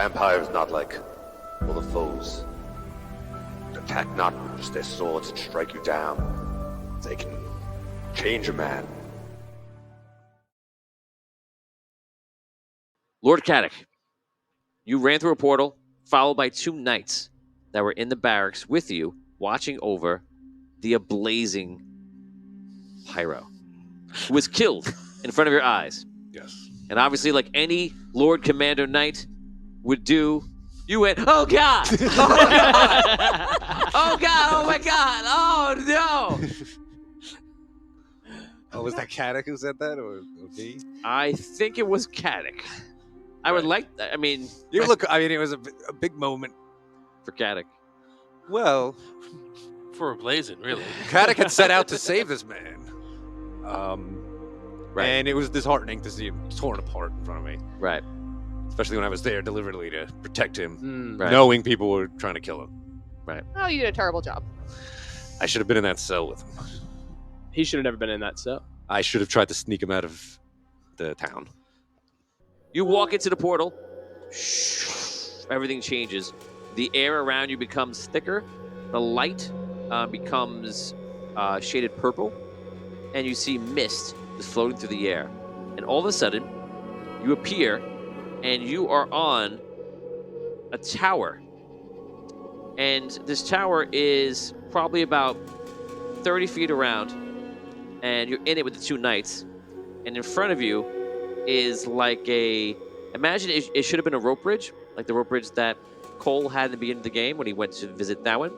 Vampires not like other foes. Attack not with just their swords and strike you down. They can change a man. Lord Caddoc, you ran through a portal, followed by 2 knights that were in the barracks with you, watching over the ablazing Pyro, who was killed in front of your eyes. Yes. And obviously, like any Lord Commander Knight would do, you went, oh God! Oh God! Oh God! Oh my God! Oh no! Oh, was that Caddoc who said that, or me? I think it was Caddoc. I would like, I mean, You look. I mean, it was a big moment. for Caddoc. Well, For a blazing, really. Caddoc had set out to save this man. Right. And it was disheartening to see him torn apart in front of me, Right. especially when I was there deliberately to protect him, Right. knowing people were trying to kill him. Oh, you did a terrible job. I should have been in that cell with him. He should have never been in that cell. I should have tried to sneak him out of the town. You walk into the portal. Everything changes. The air around you becomes thicker. The light becomes shaded purple. And you see mist is floating through the air. And all of a sudden, you appear and you are on a tower. And this tower is probably about 30 feet around. And you're in it with the 2 knights. And in front of you is like imagine it should have been a rope bridge, like the rope bridge that Cole had in the beginning of the game when he went to visit that one.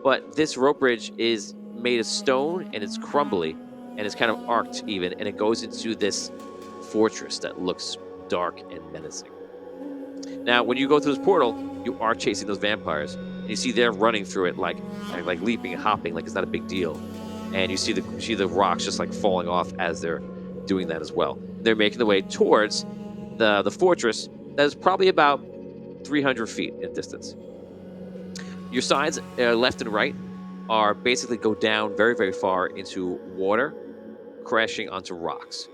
But this rope bridge is made of stone and it's crumbly and it's kind of arced even, and it goes into this fortress that looks dark and menacing. Now, when you go through this portal, you are chasing those vampires, and you see they're running through it like leaping and hopping, like it's not a big deal. And you see the rocks just like falling off as they're doing that as well. They're making their way towards the fortress that is probably about 300 feet in distance. Your sides, left and right, are basically go down very, very far into water, crashing onto rocks.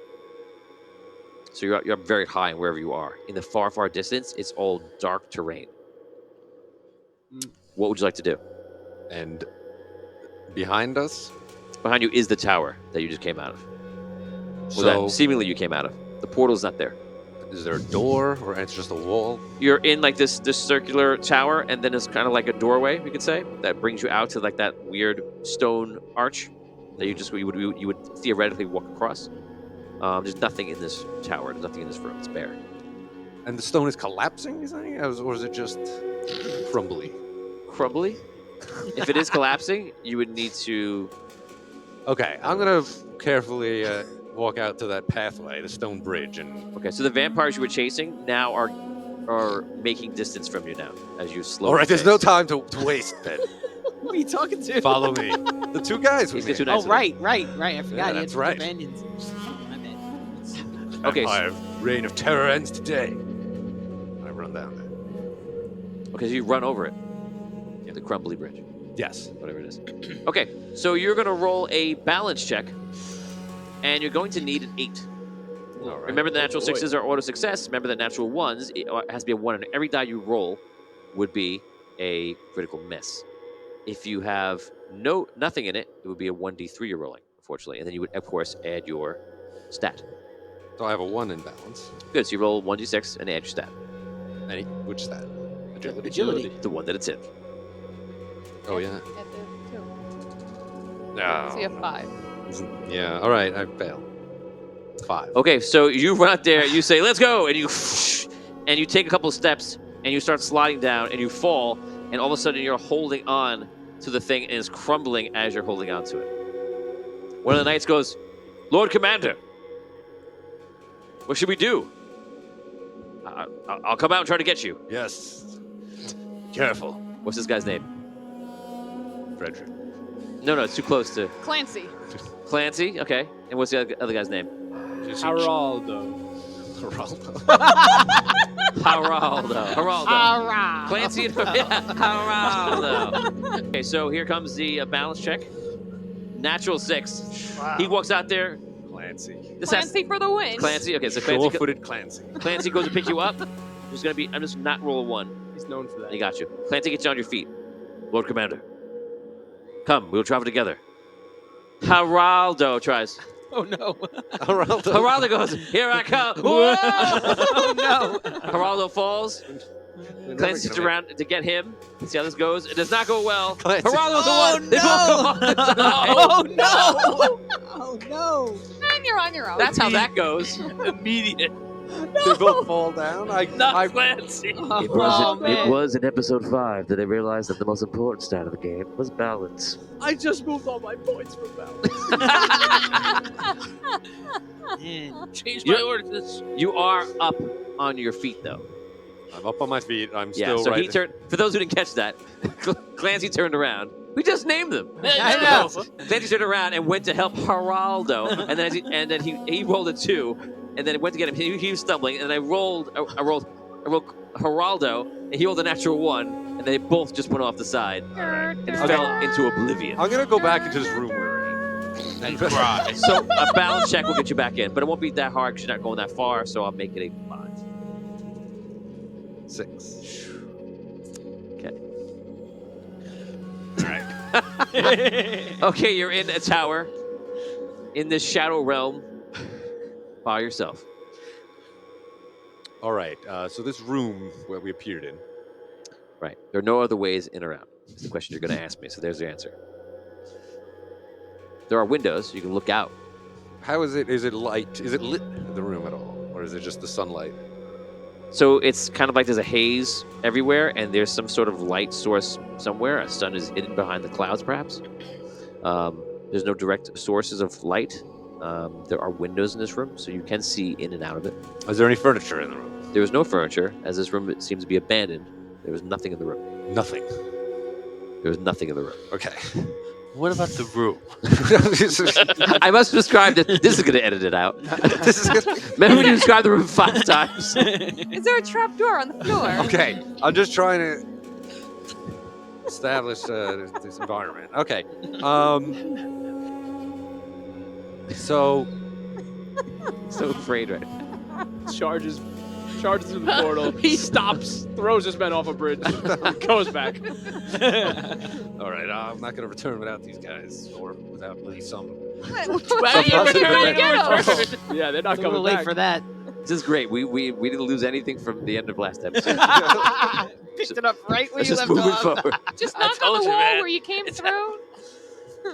So you're up very high wherever you are. In the far, far distance, it's all dark terrain. What would you like to do? And behind us, Behind you is the tower that you just came out of. so That seemingly you came out of. The portal's not there. is there a door or it's just a wall? You're in like this circular tower, and then it's kind of like a doorway, we could say, that brings you out to like that weird stone arch that you would theoretically walk across. There's nothing in this tower. There's nothing in this room. It's bare. And the stone is collapsing, you think? Or is it just crumbly? Crumbly. If it is collapsing, you would need to. Okay, I'm gonna carefully walk out to that pathway, the stone bridge, and Okay, so the vampires you were chasing now are making distance from you now as you slowly. all right. There's no time to waste. Then Who are you talking to? follow me. The 2 guys He's with got 2 me. knights. Oh, right. I forgot. Yeah, you had that's 2 right. companions. My bad. Okay. Empire reign of terror ends today. I run down there. Okay, so you run over it. The crumbly bridge, Yes. whatever it is. Okay, so you're gonna roll a balance check, and you're going to need an 8. All right. Remember, the natural boy. 6s are auto success. Remember that natural 1s, it has to be a 1, and every die you roll would be a critical miss. If you have nothing in it, it would be a 1d3 you're rolling, unfortunately, and then you would of course add your stat. So I have a 1 in balance. Good, so you roll 1d6 and add your stat. Which stat? Agility. The one that it's in. Oh yeah. At the 2. No. So you have 5. Yeah. All right. I fail. 5. Okay, so you run out there, you say, let's go, and you take a couple of steps, and you start sliding down, and you fall, and all of a sudden you're holding on to the thing, and it's crumbling as you're holding on to it. One of the knights goes, Lord Commander, what should we do? I'll come out and try to get you. Yes. Careful, What's this guy's name? Frederick. No, it's too close to Clancy. Clancy. Okay, and what's the other guy's name? Geraldo. Geraldo. Clancy and Geraldo. Okay, so here comes the balance check. Natural 6. Wow. He walks out there. Clancy. This has Clancy for the win. Clancy. Okay, so Clancy. Sure-footed Clancy. Clancy goes to pick you up, I'm just not roll a 1. He's known for that. I got you. Clancy, get you on your feet. Lord Commander. Come, we'll travel together. Geraldo tries. Oh no. Geraldo goes, here I come. Whoa! Oh no. Geraldo falls. Clancy's around to get him. See how this goes. It does not go well. Clancy. Geraldo's the one. They both go off the side. Oh no. Oh no. And you're on your own. That's how that goes. Immediate. They both fall down. Not Clancy. Oh, man. It was in episode 5 that I realized that the most important stat of the game was balance. I just moved all my points from balance. Change my order to this. You are up on your feet, though. I'm up on my feet. I'm Yeah, still so right. he turned. For those who didn't catch that, Clancy turned around. We just named them. I know. Clancy turned around and went to help Geraldo, and then he rolled a 2, and then it went to get him. He was stumbling, and I rolled Geraldo, and he rolled a natural 1, and they both just went off the side and fell into oblivion. I'm gonna go back into this room we're in. And cry. So a balance check will get you back in, but it won't be that hard because you're not going that far. So I'll make it a 5. 6. Okay. Okay, you're in a tower in this shadow realm by yourself. All right. So this room where we appeared in. Right. There are no other ways in or out. It's the question you're going to ask me. So there's the answer. There are windows. You can look out. How is it? Is it light? Is it lit in the room at all, or is it just the sunlight? So it's kind of like there's a haze everywhere, and there's some sort of light source somewhere. A sun is hidden behind the clouds, perhaps. There's no direct sources of light. There are windows in this room, so you can see in and out of it. Is there any furniture in the room? There is no furniture, as this room seems to be abandoned. There was nothing in the room. Nothing. There was nothing in the room. Okay. What about the room? I must describe that. This is going to edit it out. Remember when you described the room 5 times? Is there a trap door on the floor? Okay. I'm just trying to establish this environment. Okay. So So afraid right now. Charges through the portal. He stops, throws his men off a bridge, goes back. all right. I'm not gonna return without these guys, or without at least some. Where are you gonna go? Yeah, they're not It's a coming little late back. for that. This is great. We didn't lose anything from the end of last episode. Picked it up right where Let's you just left move it off. forward. Just I knock on told the you, wall man. where you came It's through.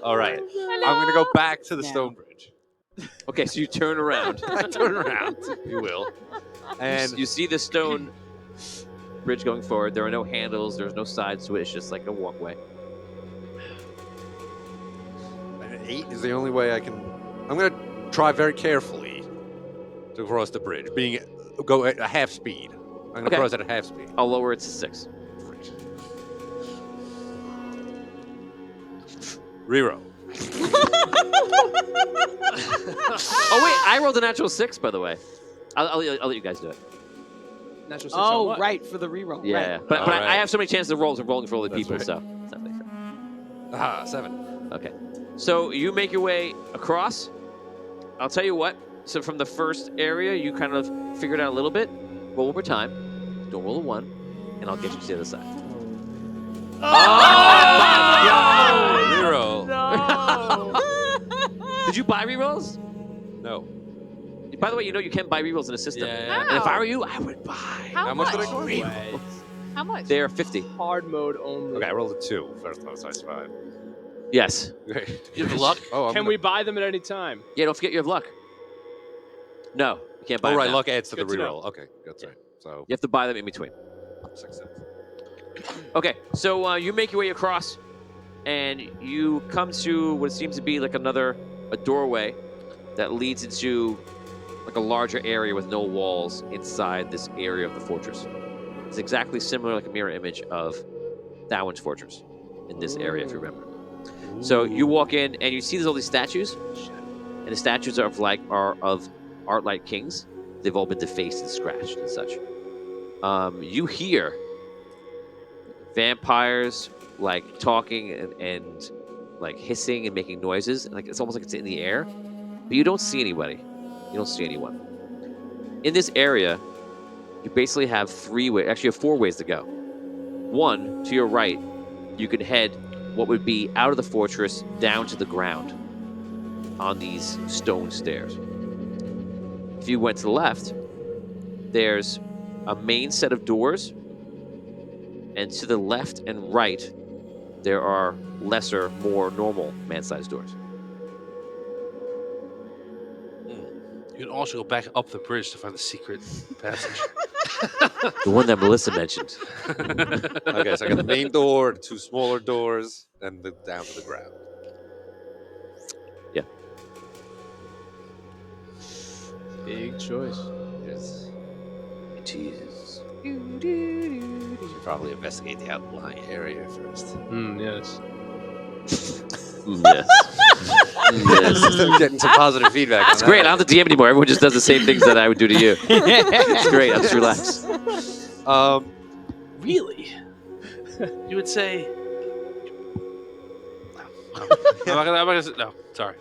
All right. Hello? I'm gonna go back to the Now. stone bridge. Okay, so you turn around. I turn around, if you will, and You see the stone bridge going forward. There are no handles. There's no sides to it. It's just like a walkway. an 8 is the only way I can. I'm gonna try very carefully to cross the bridge, go at a half speed. I'm gonna Okay. cross at a half speed. I'll lower it to 6. Reroll. Oh wait, I rolled a natural 6, by the way. I'll let you guys do it. Natural 6 on Oh, what? right, for the reroll. Yeah, Right. but All I right. have so many chances of rolls and rolling for all the That's people, right. so it's not really fair. 7. Okay, so you make your way across. I'll tell you what. So from the first area, you kind of figured out a little bit. Roll over time. Don't roll a 1, and I'll get you to the other side. Reroll. No. Did you buy rerolls? No. By the way, you know you can buy rerolls in a system. Yeah. And if I Wow. were you, I would buy. How much did I go? Way. How much? They're 50. Hard mode only. Okay, I rolled a 2. First one, size 5. Yes. Great. You have luck? Oh, I'm Can gonna- we buy them at any time? Yeah, don't forget you have luck. No, you can't buy Oh, them right. now. Luck adds to Good the to know. reroll. Okay, that's right. So You have to buy them in between. 6, 7. Okay, so you make your way across, and you come to what seems to be like a doorway that leads into like a larger area with no walls inside this area of the fortress. It's exactly similar, like a mirror image of Thawen's fortress in this area, if you remember. So you walk in, and you see there's all these statues, and the statues are of Arlight kings. They've all been defaced and scratched and such. You hear vampires like talking and like hissing and making noises, and like it's almost like it's in the air, but you don't see anybody. You don't see anyone. In this area, You basically have 3 ways. Actually, you have 4 ways to go. One, to your right, you can head what would be out of the fortress down to the ground on these stone stairs. If you went to the left, there's a main set of doors, and to the left and right, there are lesser, more normal man-sized doors. You can also go back up the bridge to find the secret passage. The one that Melissa mentioned. Okay, so I got the main door, 2 smaller doors, and down to the ground. Big choice. Yes. Jesus. Should probably investigate the outlying area first. Yes. Yes. Yes. I'm getting some positive feedback. It's great. I don't have to DM anymore. Everyone just does the same things that I would do to you. It's great. I'll just relax. Really? You would say? No. I'm not gonna say, no, sorry.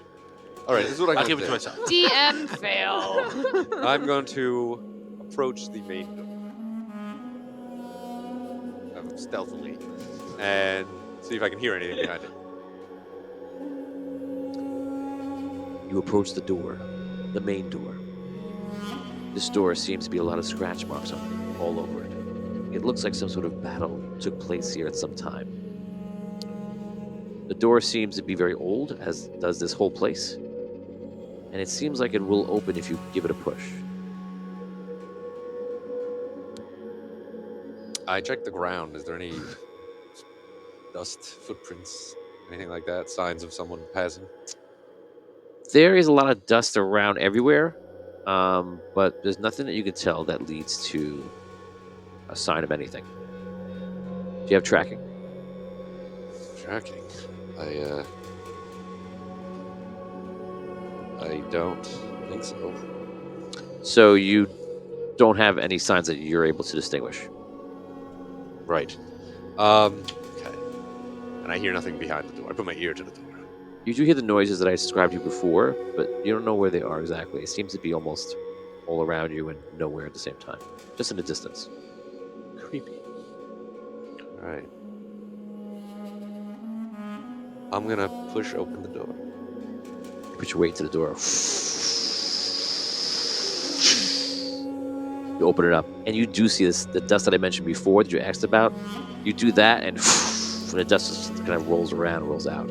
All right, this is what I'll I'm keep going it to to do. myself. DM fail. I'm going to approach the main door stealthily and see if I can hear anything behind it. You approach the door, the main door. This door seems to be a lot of scratch marks on it, all over it. It looks like some sort of battle took place here at some time. The door seems to be very old, as does this whole place. And it seems like it will open if you give it a push. I checked the ground. Is there any dust, footprints, anything like that? Signs of someone passing? There is a lot of dust around everywhere, but there's nothing that you can tell that leads to a sign of anything. Do you have tracking? Tracking. I don't think so. So you don't have any signs that you're able to distinguish. Right. Okay. And I hear nothing behind the door. I put my ear to the door. You do hear the noises that I described to you before, but you don't know where they are exactly. It seems to be almost all around you and nowhere at the same time, just in the distance. Creepy. All right. I'm gonna push open the door. You put your weight to the door. You open it up, and you do see this, the dust that I mentioned before that you asked about. You do that, and the dust just kind of rolls around, rolls out.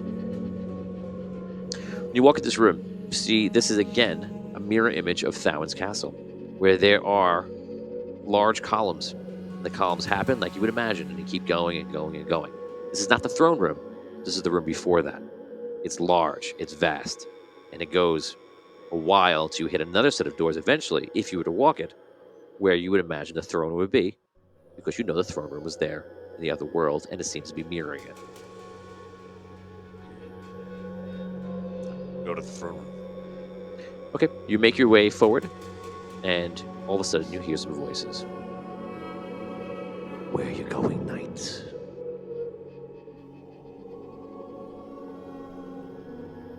When you walk in this room, you see this is again a mirror image of Thowin's castle, where there are large columns. The columns happen like you would imagine, and they keep going and going and going. This is not the throne room. This is the room before that. It's large, it's vast, and it goes a while to hit another set of doors eventually, if you were to walk it, where you would imagine the throne would be, because you know the throne room was there in the other world, and it seems to be mirroring it. Go to the throne room. Okay, you make your way forward, and all of a sudden you hear some voices. Where are you going, knight?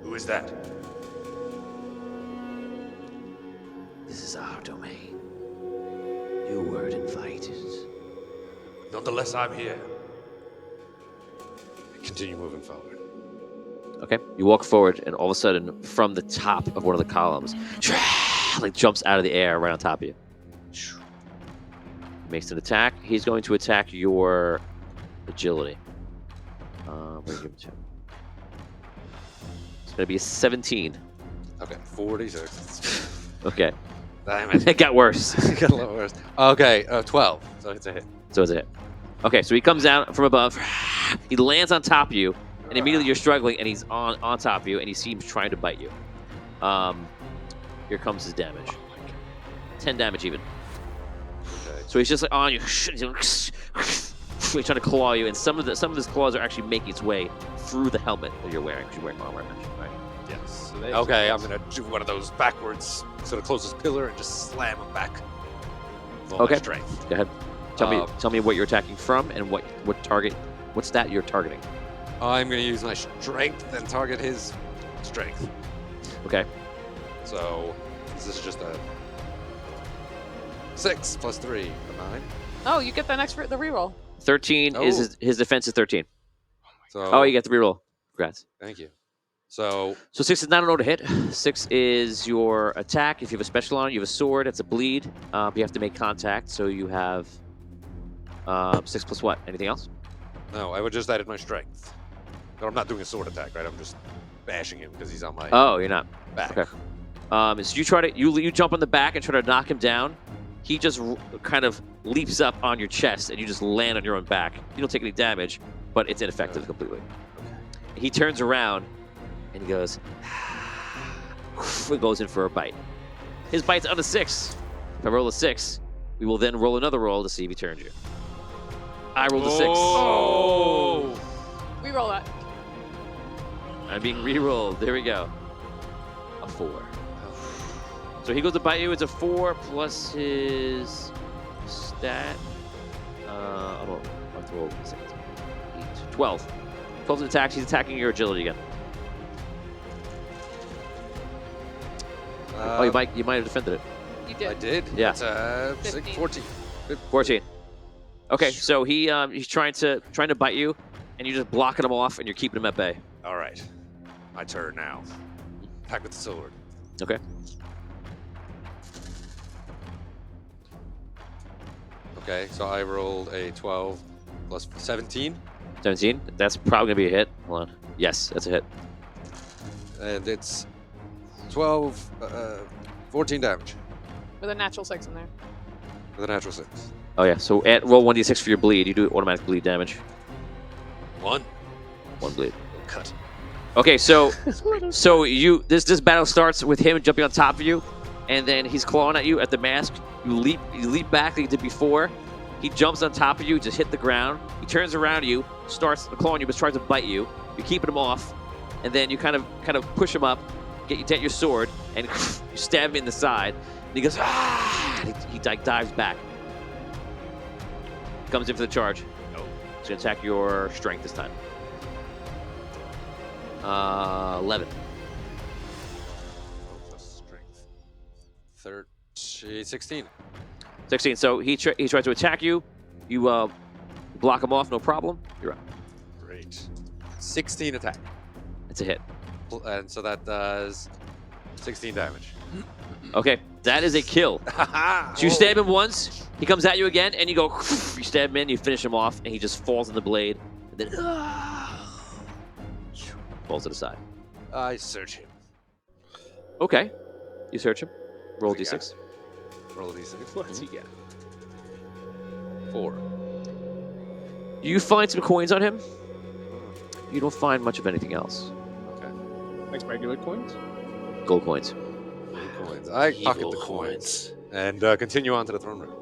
Who is that? This is our domain. You weren't invited. Nonetheless, I'm here. Continue moving forward. Okay, you walk forward, and all of a sudden, from the top of one of the columns, like jumps out of the air right on top of you. Makes an attack. He's going to attack your agility. What do you give him to? It's going to be a 17. Okay, 46. Okay, Damn it. it got worse. Got a lot worse. Okay, 12. So it's a hit. So it's a hit. Okay, so he comes out from above. He lands on top of you, and immediately you're struggling, and he's on top of you, and he seems trying to bite you. Here comes his damage. 10 damage even. Okay. So he's just like on you. He's trying to claw you, and some of his claws are actually making its way through the helmet that you're wearing, because you're wearing armor, I mentioned, right? Yes. Okay, I'm gonna do one of those backwards to the closest pillar and just slam him back. With all my Okay. strength. Go ahead. Tell me what you're attacking from, and what target, what stat you're targeting. I'm gonna use my strength and target his strength. Okay. So this is just a 6 plus 3, a 9. Oh, you get the next the reroll. 13 is his defense is 13. So, Oh, you get the reroll. Congrats. Thank you. So 6 is not an auto hit. 6 is your attack. If you have a special on, you have a sword. It's a bleed. You have to make contact. So you have 6 plus what? Anything else? no, I would just added my strength. No, I'm not doing a sword attack, right? I'm just bashing him because he's on my Oh, you're not. back. Okay. So you try to you jump on the back and try to knock him down. He just kind of leaps up on your chest, and you just land on your own back. You don't take any damage, but it's ineffective completely. He turns around, and he goes, and goes in for a bite. His bite's on a 6. If I roll a 6, we will then roll another roll to see if he turns you. I rolled a 6. Oh. Reroll that. I'm being re-rolled. There we go. A 4. So he goes to bite you. It's a 4 plus his stat. I have to roll 6. 8, 12. 12 attacks. He's attacking your agility again. Oh, you might have defended it. You did. I did. Yeah. That's 15. 14. 14. Okay, so he's trying to bite you, and you're just blocking him off, and you're keeping him at bay. All right. My turn now. Attack with the sword. Okay. Okay, so I rolled a 12 plus 17, 17. That's probably gonna be a hit. Hold on. Yes, that's a hit. and it's 12, 14 damage With a natural 6 in there. with a natural 6. Oh yeah. So roll 1d6 for your bleed. You do automatic bleed damage. 1. 1 bleed. Cut. Okay, so this battle starts with him jumping on top of you, and then he's clawing at you at the mask. You leap back like you did before. He jumps on top of you, just hit the ground. He turns around to you, starts clawing you, but tries to bite you. You're keeping him off, and then you kind of push him up, get your sword, and you stab him in the side. And he goes, ah! And he dives back. Comes in for the charge. Oh. He's gonna attack your strength this time. 11. Plus strength. 16. 16. So he tries to attack you. You block him off, no problem. You're up. Great. 16 attack. It's a hit. And so that does 16 damage. Okay, that is a kill. So you stab him once, he comes at you again, and you go, you stab him in, you finish him off, and he just falls on the blade, and then falls to the side. I search him. Okay, you search him. Roll What's he d6. Roll a d6. What's he get? 4. You find some coins on him. You don't find much of anything else. Okay. Like regular coins? Gold coins. Coins. I pocket Evil the coins and continue on to the throne room.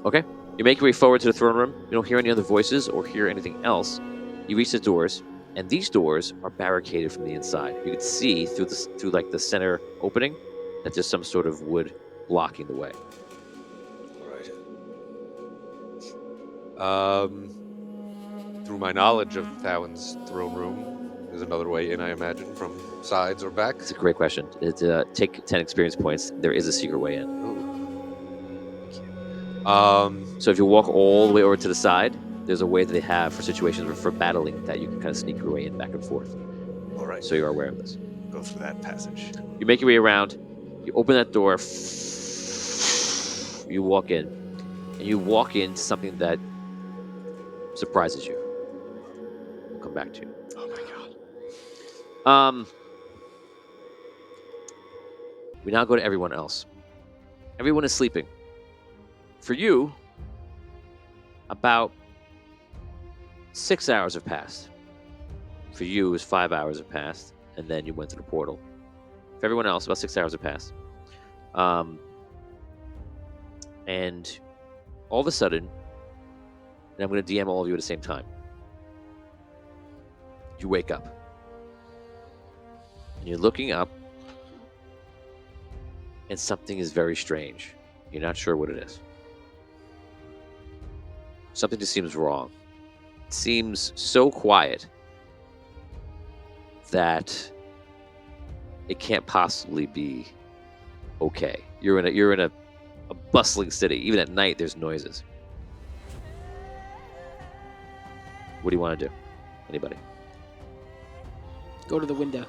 Okay, you make your way forward to the throne room. You don't hear any other voices or hear anything else. You reach the doors, and these doors are barricaded from the inside. You can see through like the center opening that there's some sort of wood blocking the way. All right. Through my knowledge of Towin's throne room, there's another way in, I imagine, from sides or back. It's a great question. Take 10 experience points. There is a secret way in. So if you walk all the way over to the side, there's a way that they have for situations for battling that you can kind of sneak your way in back and forth. All right. So you're aware of this. Go through that passage. You make your way around. You open that door. You walk in. And you walk into something that surprises you. We'll come back to you. Oh my god. We now go to everyone else. Everyone is sleeping. For you, about 6 hours have passed. For you, it was 5 hours have passed, and then you went to the portal. For everyone else, about 6 hours have passed. And all of a sudden, and I'm going to DM all of you at the same time, you wake up. And you're looking up, and something is very strange. You're not sure what it is. Something just seems wrong. It seems so quiet that it can't possibly be okay. You're in a a bustling city. Even at night, there's noises. What do you want to do? Anybody? Go to the window.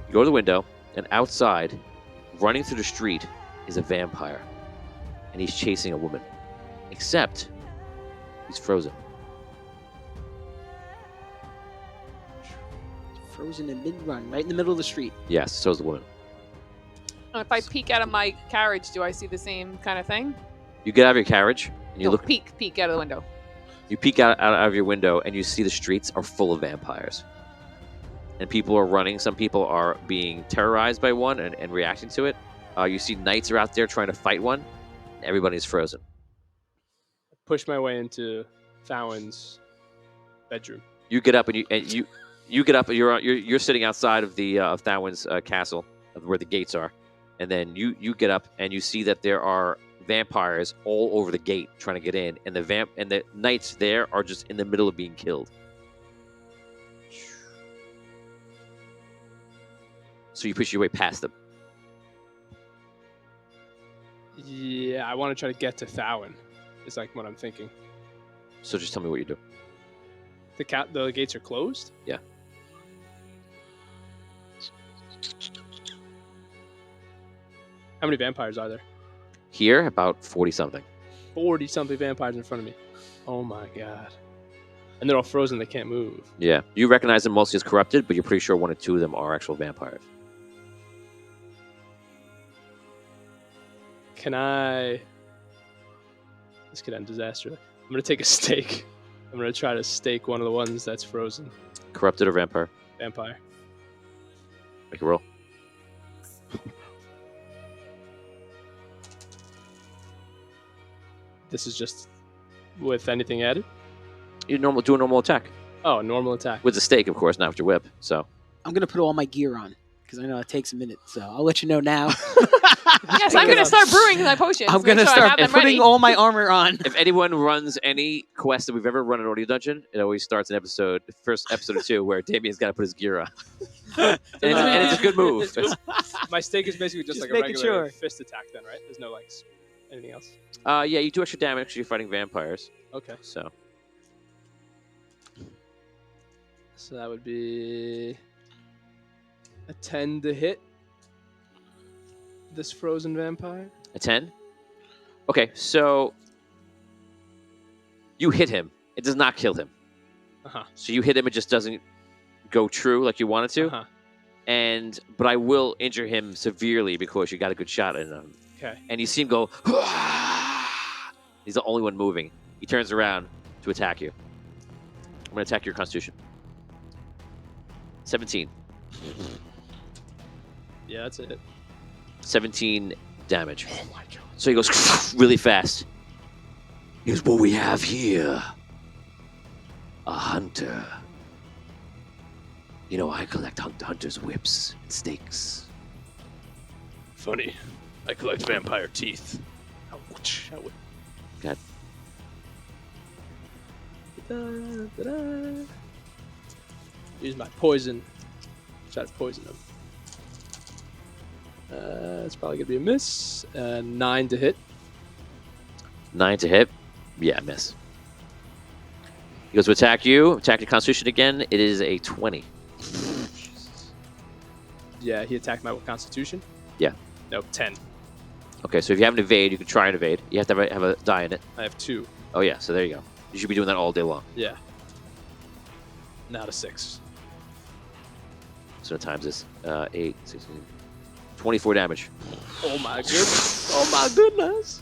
You go to the window, and outside, running through the street, is a vampire. And he's chasing a woman. Except, he's frozen. Frozen in mid-run, right in the middle of the street. Yes, so is the woman. If I peek out of my carriage, do I see the same kind of thing? You get out of your carriage, and you No, look. peek out of the window. You peek out of your window, and you see the streets are full of vampires. And people are running. Some people are being terrorized by one and reacting to it. You see knights are out there trying to fight one. And everybody's frozen. Push my way into Fallon's bedroom. You get up and you get up and you're sitting outside of the of Thawin's castle, where the gates are, and then you get up and you see that there are vampires all over the gate trying to get in, and the knights there are just in the middle of being killed. So you push your way past them. Yeah, I want to try to get to Thawin. Is like what I'm thinking. So just tell me what you do. The gates are closed? Yeah. How many vampires are there? Here, about 40 something. 40-something vampires in front of me. Oh my god. And they're all frozen, they can't move. Yeah, you recognize them mostly as corrupted, but you're pretty sure one or two of them are actual vampires. Can I... This could end disaster. I'm going to take a stake. I'm going to try to stake one of the ones that's frozen. Corrupted or vampire? Vampire. Make a roll. This is just with anything added? You do a normal attack. Oh, normal attack. With the stake, of course, not with your whip. So I'm going to put all my gear on because I know it takes a minute. So I'll let you know now. Yes, I'm going to start brewing my potions. I'm going to start putting all my armor on. if anyone runs any quest that we've ever run in Audio Dungeon, it always starts in first episode or two, where Damien's got to put his gear on. and it's a good move. My stake is basically just like a making regular sure. fist attack then, right? There's no like anything else? Yeah, you do extra damage because you're fighting vampires. Okay. So that would be a 10 to hit this frozen vampire. a 10? Okay, so you hit him. It does not kill him. Uh-huh. So you hit him, it just doesn't go true like you want it to. Uh-huh. But I will injure him severely because you got a good shot in him. Okay. And you see him go. He's the only one moving. He turns around to attack you. I'm going to attack your Constitution. 17. Yeah, that's it. 17 damage. Oh my god. So he goes really fast. Here's what we have here. A hunter. You know, I collect hunters' whips and stakes. Funny. I collect vampire teeth. Ouch. Ouch. God. Use my poison. Try to poison him. It's probably gonna be a miss. 9 to hit. 9 to hit. Yeah, miss. He goes to attack you. Attack your Constitution again. It is a 20. Yeah, he attacked my Constitution. Yeah. Nope, 10. Okay, so if you have an evade, you can try and evade. You have to have a die in it. I have 2. Oh, yeah, so there you go. You should be doing that all day long. Yeah. Not a 6. So times this. 8, 16, 24 damage. Oh my goodness. Oh my goodness.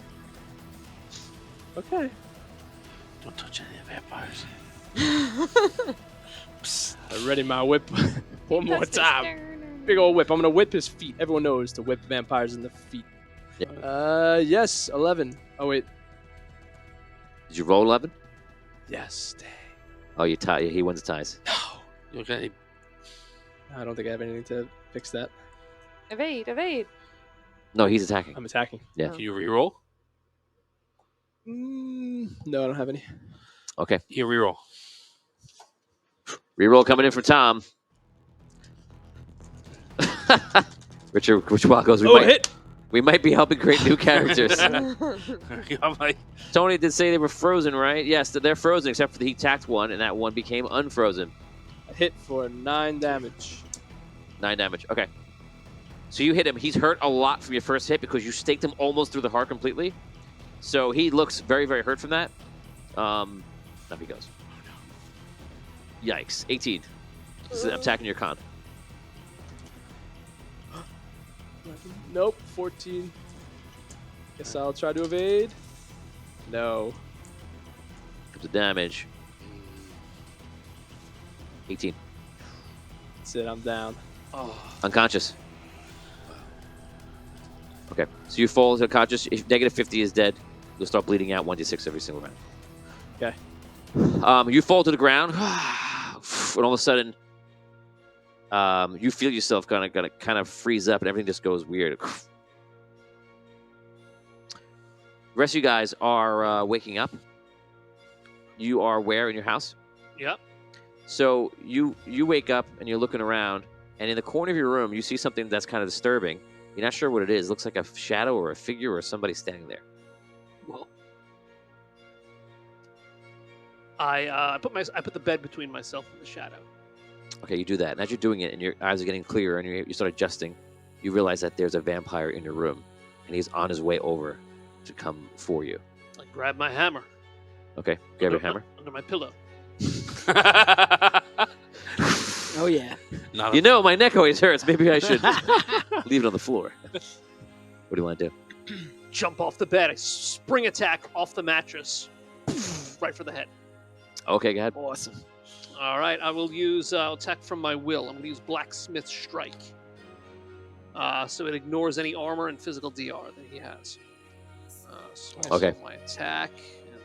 Okay. Don't touch any of the vampires. I ready my whip one more time. Big old whip. I'm gonna whip his feet. Everyone knows to whip vampires in the feet. Yeah. Yes, 11. Oh wait. Did you roll 11? Yes. Dang. Oh, you tie. He wins the ties. No. You don't got any. I don't think I have anything to fix that. Evade. No, he's attacking. I'm attacking. Yeah. Can you reroll? No, I don't have any. Okay. You reroll. Reroll coming in for Tom. Richard, which goes? Hit. We might be helping create new characters. Got my- Tony did say they were frozen, right? Yes, they're frozen except for he tacked one, and that one became unfrozen. I hit for 9 damage. 9 damage. Okay. So you hit him. He's hurt a lot from your first hit because you staked him almost through the heart completely. So he looks very, very hurt from that. Up he goes. Yikes. 18. I'm attacking your con. Nope, 14. Guess I'll try to evade. No. Comes the damage. 18. That's it, I'm down. Unconscious. Okay, so you fall unconscious. If negative 50 is dead, you'll start bleeding out 1d6 every single round. Okay. You fall to the ground, and all of a sudden, you feel yourself gonna kind of freeze up, and everything just goes weird. The rest of you guys are waking up. You are where in your house? Yep. So you wake up and you're looking around, and in the corner of your room, you see something that's kind of disturbing. You're not sure what it is. It looks like a shadow or a figure or somebody standing there. Well, I put the bed between myself and the shadow. Okay, you do that. And as you're doing it and your eyes are getting clearer and you start adjusting, you realize that there's a vampire in your room, and he's on his way over to come for you. I grab my hammer. Okay, grab your hammer. Under my pillow. Oh yeah. Not You know, my neck always hurts. Maybe I should leave it on the floor. What do you want to do? Jump off the bed. I spring attack off the mattress. Right for the head. Okay, go ahead. Awesome. All right, I will use attack from my will. I'm going to use Blacksmith Strike. So it ignores any armor and physical DR that he has. So Okay. my attack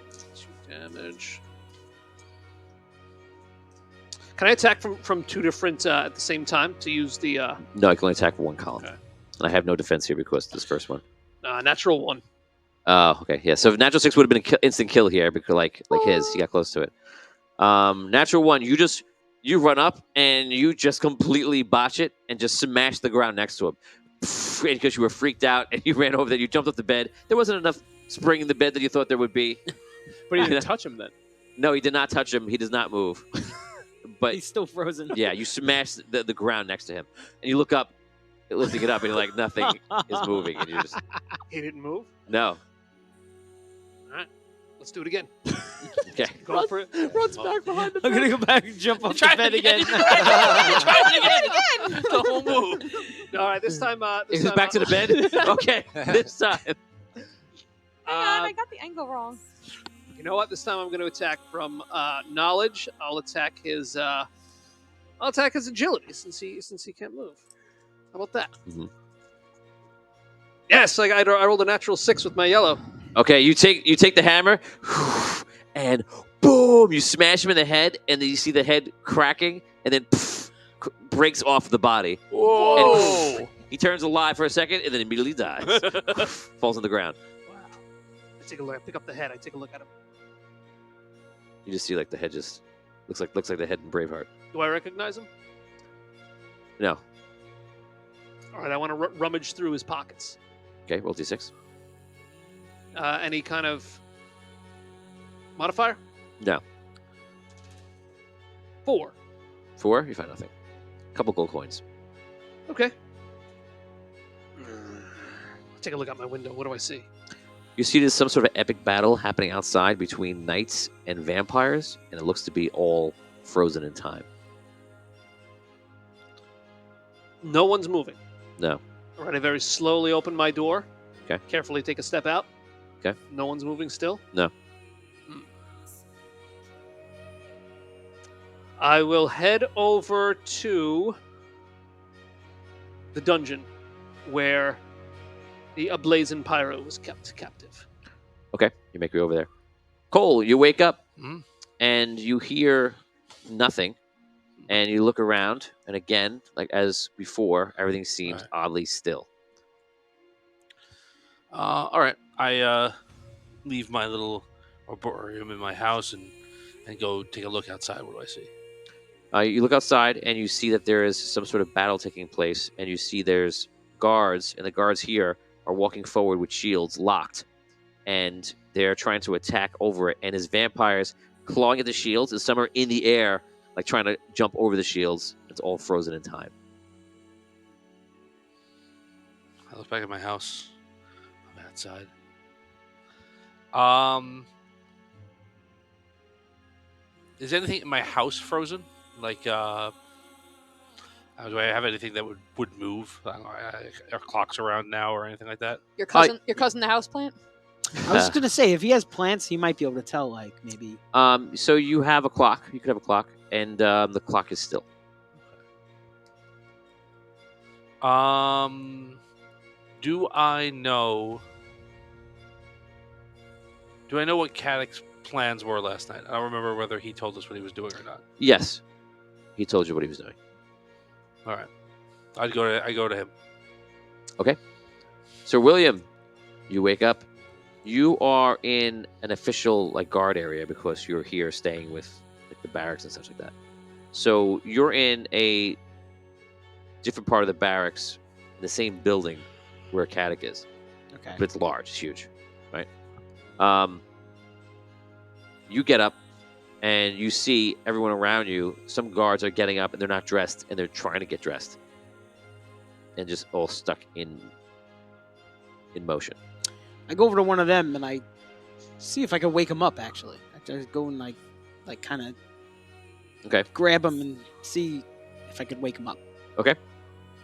and 2 damage. Can I attack from 2 different at the same time to use the No, I can only attack one column. Okay. And I have no defense here because of this first one. natural 1? Oh, okay. Yeah, so natural 6 would have been an instant kill here because like his, he got close to it. Natural 1, you run up and you just completely botch it and just smash the ground next to him. Because you were freaked out and you ran over there, you jumped off the bed. There wasn't enough spring in the bed that you thought there would be. But he didn't touch him then. No, he did not touch him. He does not move. But He's still frozen. yeah, you smash the ground next to him. And you look up, lifting it up, and you're like, nothing is moving. And you just, He didn't move? no. All right, let's do it again. Okay. Go for it. Runs back behind the I'm gonna go back and jump off the Try bed it again. Try it again. The whole move. All right, this time. Is it back to the bed? Okay, this time. Hang on, I got the angle wrong. You know what? This time I'm going to attack from knowledge. I'll attack his agility since he can't move. How about that? Mhm. Yes, I rolled a natural 6 with my yellow. Okay, you take the hammer, and boom, you smash him in the head, and then you see the head cracking, and then breaks off the body. Whoa! And he turns alive for a second, and then immediately dies. Falls on the ground. I take a look. I pick up the head. I take a look at him. You just see like the head just looks like the head in Braveheart. Do I recognize him? No. All right, I want to rummage through his pockets. Okay, roll d6. Any kind of modifier? No. 4. 4, you find nothing. A couple gold coins. Okay. Take a look out my window. What do I see? You see there's some sort of epic battle happening outside between knights and vampires, and it looks to be all frozen in time. No one's moving. No. All right, I very slowly open my door. Okay. Carefully take a step out. Okay. No one's moving still? No. I will head over to the dungeon where the Ablazing Pyro was kept captive. Okay, you make your way over there. Cole, you wake up Mhm. and you hear nothing, and you look around, and again, like as before, everything seems Right. oddly still. All right. I leave my little arboretum in my house and go take a look outside. What do I see? You look outside, and you see that there is some sort of battle taking place, and you see there's guards, and the guards here are walking forward with shields locked, and they're trying to attack over it. And his vampires clawing at the shields, and some are in the air, like trying to jump over the shields. It's all frozen in time. I look back at my house. I'm outside. Is anything in my house frozen? Like, do I have anything that would move? I don't know, are clocks around now or anything like that? Your cousin, the houseplant. I was just gonna say, if he has plants, he might be able to tell, like, maybe. So you have a clock. You could have a clock, and the clock is still. Do I know what Caddoc's plans were last night? I don't remember whether he told us what he was doing or not. Yes, he told you what he was doing. All right, I go to him. Okay. Sir William, you wake up. You are in an official guard area because you're here staying with the barracks and such like that. So you're in a different part of the barracks, in the same building where Caddoc is. Okay. But it's large, it's huge, right? You get up and you see everyone around you. Some guards are getting up and they're not dressed, and they're trying to get dressed, and just all stuck in motion. I go over to one of them and I see if I can wake him up. Actually, I just go and like kind of grab him and see if I could wake him up. Okay.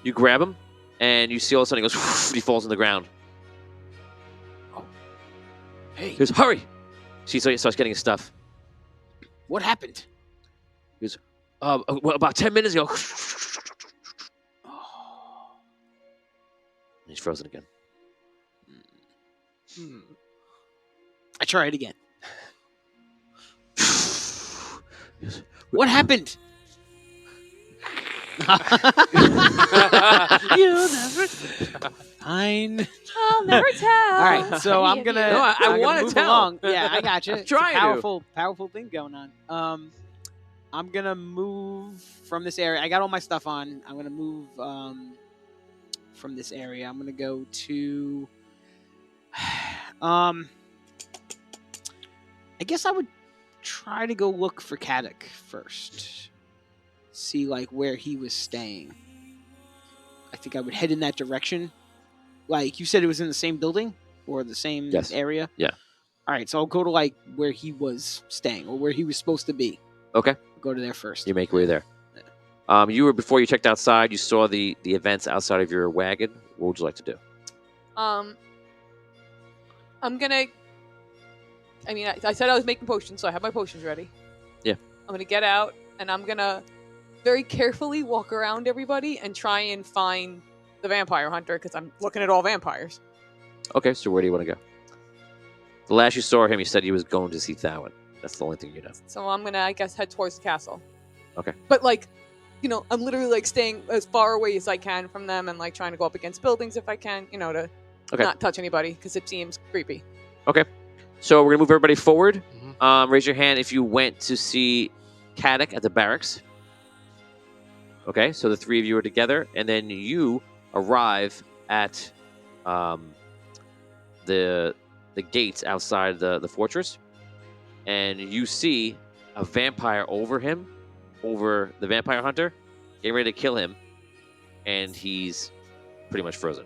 You grab him, and you see all of a sudden he goes, he falls on the ground. Oh. Hey. He goes, hurry! He starts getting his stuff. What happened? He goes, well, about 10 minutes ago. Oh. And he's frozen again. I try it again. What happened? You'll never. Fine. I'll never tell. All right, so I'm gonna. No, I want wanna to tell. along. Yeah, I got you. I'm It's trying a to. powerful thing going on. I'm gonna move from this area. I got all my stuff on. I'm gonna move from this area. I'm gonna go to. I guess I would try to go look for Caddoc first. See where he was staying. I think I would head in that direction. Like you said, it was in the same building or the same area. Yeah. All right, so I'll go to where he was staying or where he was supposed to be. Okay. I'll go to there first. You make your way there. Yeah. Before you checked outside, you saw the events outside of your wagon. What would you like to do? I'm gonna. I mean, I said I was making potions, so I have my potions ready. Yeah. I'm gonna get out, and I'm gonna very carefully walk around everybody and try and find the vampire hunter because I'm looking at all vampires. Okay, so where do you want to go? The last you saw him, you said he was going to see Thawin. That's the only thing you know. So I'm gonna, I guess, head towards the castle. Okay. But I'm literally staying as far away as I can from them and trying to go up against buildings if I can, to not touch anybody because it seems creepy. Okay. So we're gonna move everybody forward. Mm-hmm. Raise your hand if you went to see Caddoc at the barracks. Okay, so the three of you are together, and then you arrive at the gates outside the fortress, and you see a vampire over the vampire hunter, getting ready to kill him, and he's pretty much frozen.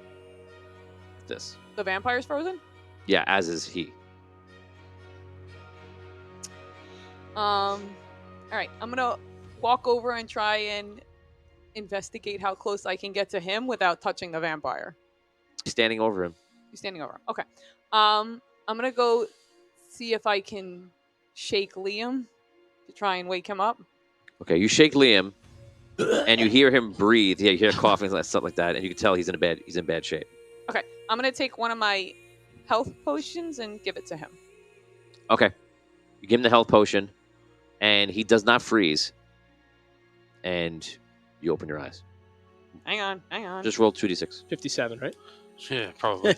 This. The vampire's frozen? Yeah, as is he. All right, I'm gonna walk over and try and investigate how close I can get to him without touching the vampire. Standing over him. You're standing over him. Okay. I'm gonna go see if I can shake Liam to try and wake him up. Okay, you shake Liam, and you hear him breathe. Yeah, you hear coughing, stuff like that, and you can tell he's in bad shape. Okay, I'm gonna take one of my health potions and give it to him. Okay, you give him the health potion, and he does not freeze. And you open your eyes. Hang on. Just roll 2d6. 57, right? Yeah, probably.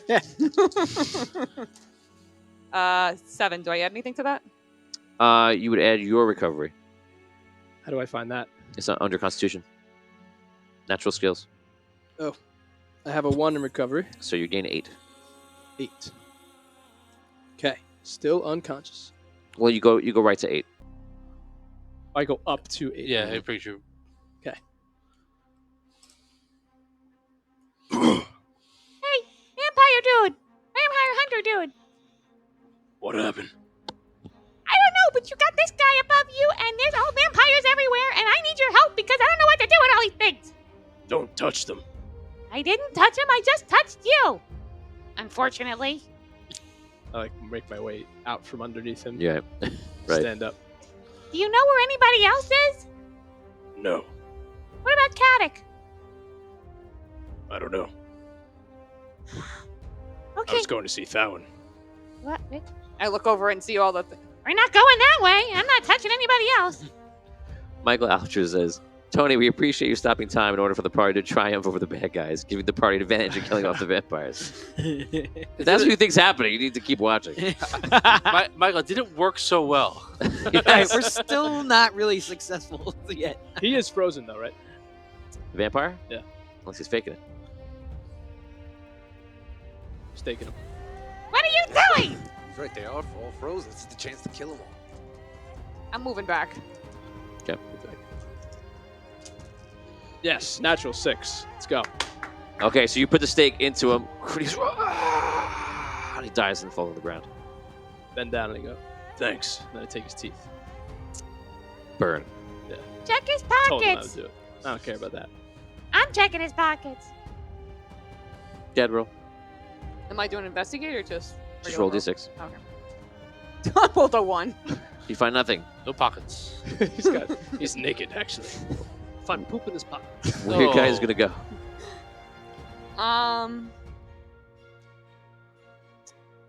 7. Do I add anything to that? You would add your recovery. How do I find that? It's under Constitution. Natural skills. Oh. I have a 1 in recovery. So you gain 8. 8. Okay. Still unconscious. Well, you go right to 8. I go up to 8. Yeah, I'm pretty sure. Okay. Hey, vampire dude! Vampire hunter dude! What happened? I don't know, but you got this guy above you, and there's all vampires everywhere, and I need your help because I don't know what to do with all these things! Don't touch them. I didn't touch him, I just touched you! Unfortunately. I like make my way out from underneath him. Yeah. Right. Stand up. Do you know where anybody else is? No. What about Caddoc? I don't know. Okay. going to see Thawen. What? I look over and see all the. We're not going that way. I'm not touching anybody else. Michael Alcher says, Tony, we appreciate you stopping time in order for the party to triumph over the bad guys, giving the party an advantage in killing off the vampires. If that's what you think's happening, you need to keep watching. Michael, it didn't work so well. Right, we're still not really successful yet. He is frozen though, right? The vampire? Yeah. Unless he's faking it. Staking him. What are you doing? He's right. They are all frozen. This is the chance to kill them all. I'm moving back. Okay. Yes, natural 6. Let's go. Okay, so you put the stake into him. And he dies and falls on the ground. Bend down and I go, thanks. And then I take his teeth. Burn. Check his Told him I would pockets. do it. I don't care about that. I'm checking his pockets. Dead roll. Am I doing investigate or just? Just regular roll d6. Okay. I rolled a 1. You find nothing. No pockets. He's naked, actually. Find poop in his pocket. Where your guy is going to go?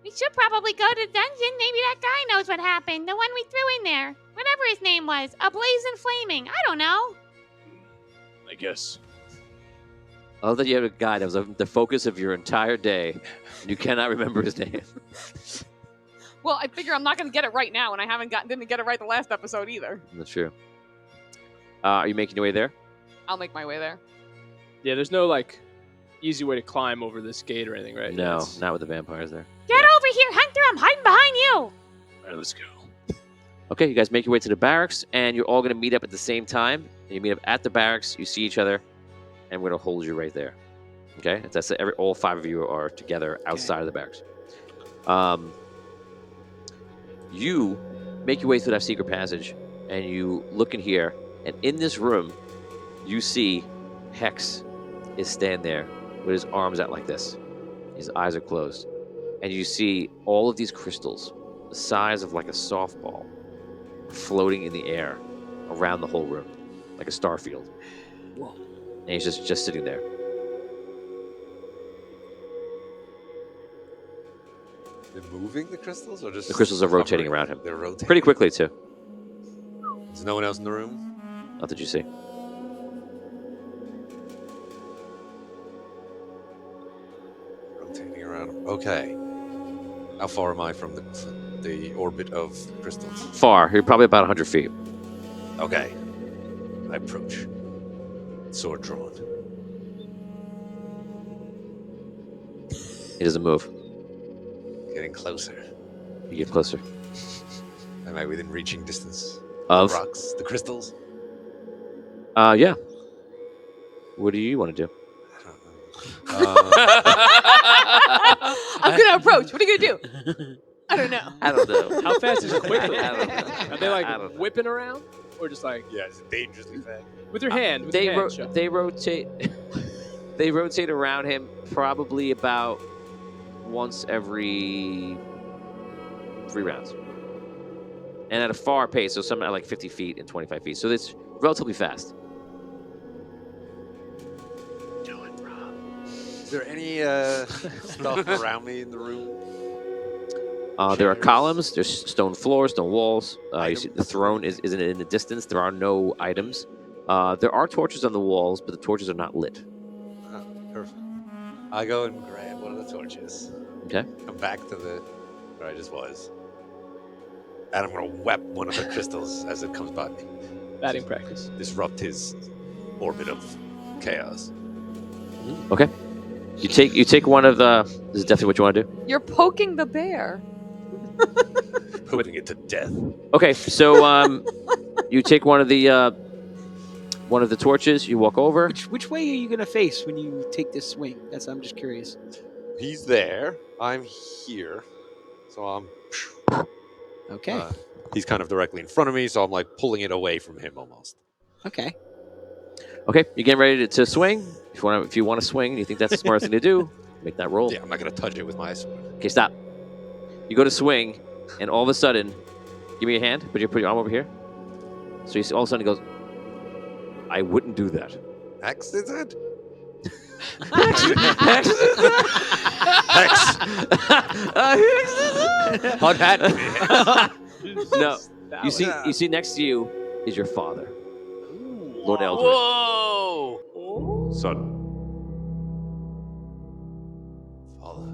We should probably go to the dungeon. Maybe that guy knows what happened. The one we threw in there. Whatever his name was. Ablaze and Flaming. I don't know. I guess. I love that you have a guy that was the focus of your entire day, and you cannot remember his name. Well, I figure I'm not going to get it right now, and I didn't get it right the last episode either. That's true. Are you making your way there? I'll make my way there. Yeah, there's no like easy way to climb over this gate or anything, right? No, It's- not with the vampires there. Get over here, Hunter. I'm hiding behind you. All right, let's go. Okay, you guys make your way to the barracks, and you're all going to meet up at the same time. You meet up at the barracks, you see each other, and we're going to hold you right there. Okay? That's it. All 5 of you are together outside of the barracks. You make your way through that secret passage, and you look in here, and in this room, you see Hex is standing there with his arms out like this. His eyes are closed. And you see all of these crystals, the size of like a softball, floating in the air around the whole room, like a star field. Whoa. And he's just sitting there. They're moving the crystals, or just The crystals are rotating hovering? around him. They're rotating Pretty quickly, too. There's no one else in the room. Not that you see. Rotating around him. Okay. How far am I from the orbit of crystals? Far. You're probably about 100 feet. Okay. I approach. Sword drawn. He doesn't move. Getting closer. You get closer. Am I within reaching distance? Of? The rocks? The crystals? Yeah. What do you want to do? I don't know. I'm going to approach. What are you going to do? I don't know. I don't know. How fast is it quickly? I don't know. Are they I like don't know. whipping around, or just like Yeah, it's dangerously fast. with your hand? With They your hand, Sean? they rotate. They rotate around him probably about once every 3 rounds, and at a far pace. So some at like 50 feet and 25 feet. So it's relatively fast. Is there any stuff around me in the room? There are Chairs. columns. There's stone floors, stone walls. You see the throne is in the distance. There are no items. There are torches on the walls, but the torches are not lit. Oh, perfect. I go and grab one of the torches. Okay. Come back to where I just was. And I'm going to whap one of the crystals as it comes by me. batting practice. Disrupt his orbit of chaos. Okay. You take one of the. This is definitely what you want to do. You're poking the bear. Putting it to death. Okay, so you take one of the torches. You walk over. Which way are you gonna face when you take this swing? I'm just curious. He's there. I'm here. So I'm. Okay. He's kind of directly in front of me, so I'm like pulling it away from him almost. Okay. Okay, you're getting ready to swing. If you want to swing, you think that's the smartest thing to do, make that roll. Yeah, I'm not gonna touch it with my sword. Okay, stop. You go to swing, and all of a sudden, give me your hand. Put your arm over here. So you see, all of a sudden, it goes. I wouldn't do that. Hex is it? Hex. Hot hat. No. You see next to you is your father, Lord Eldred. Whoa! Son, Father,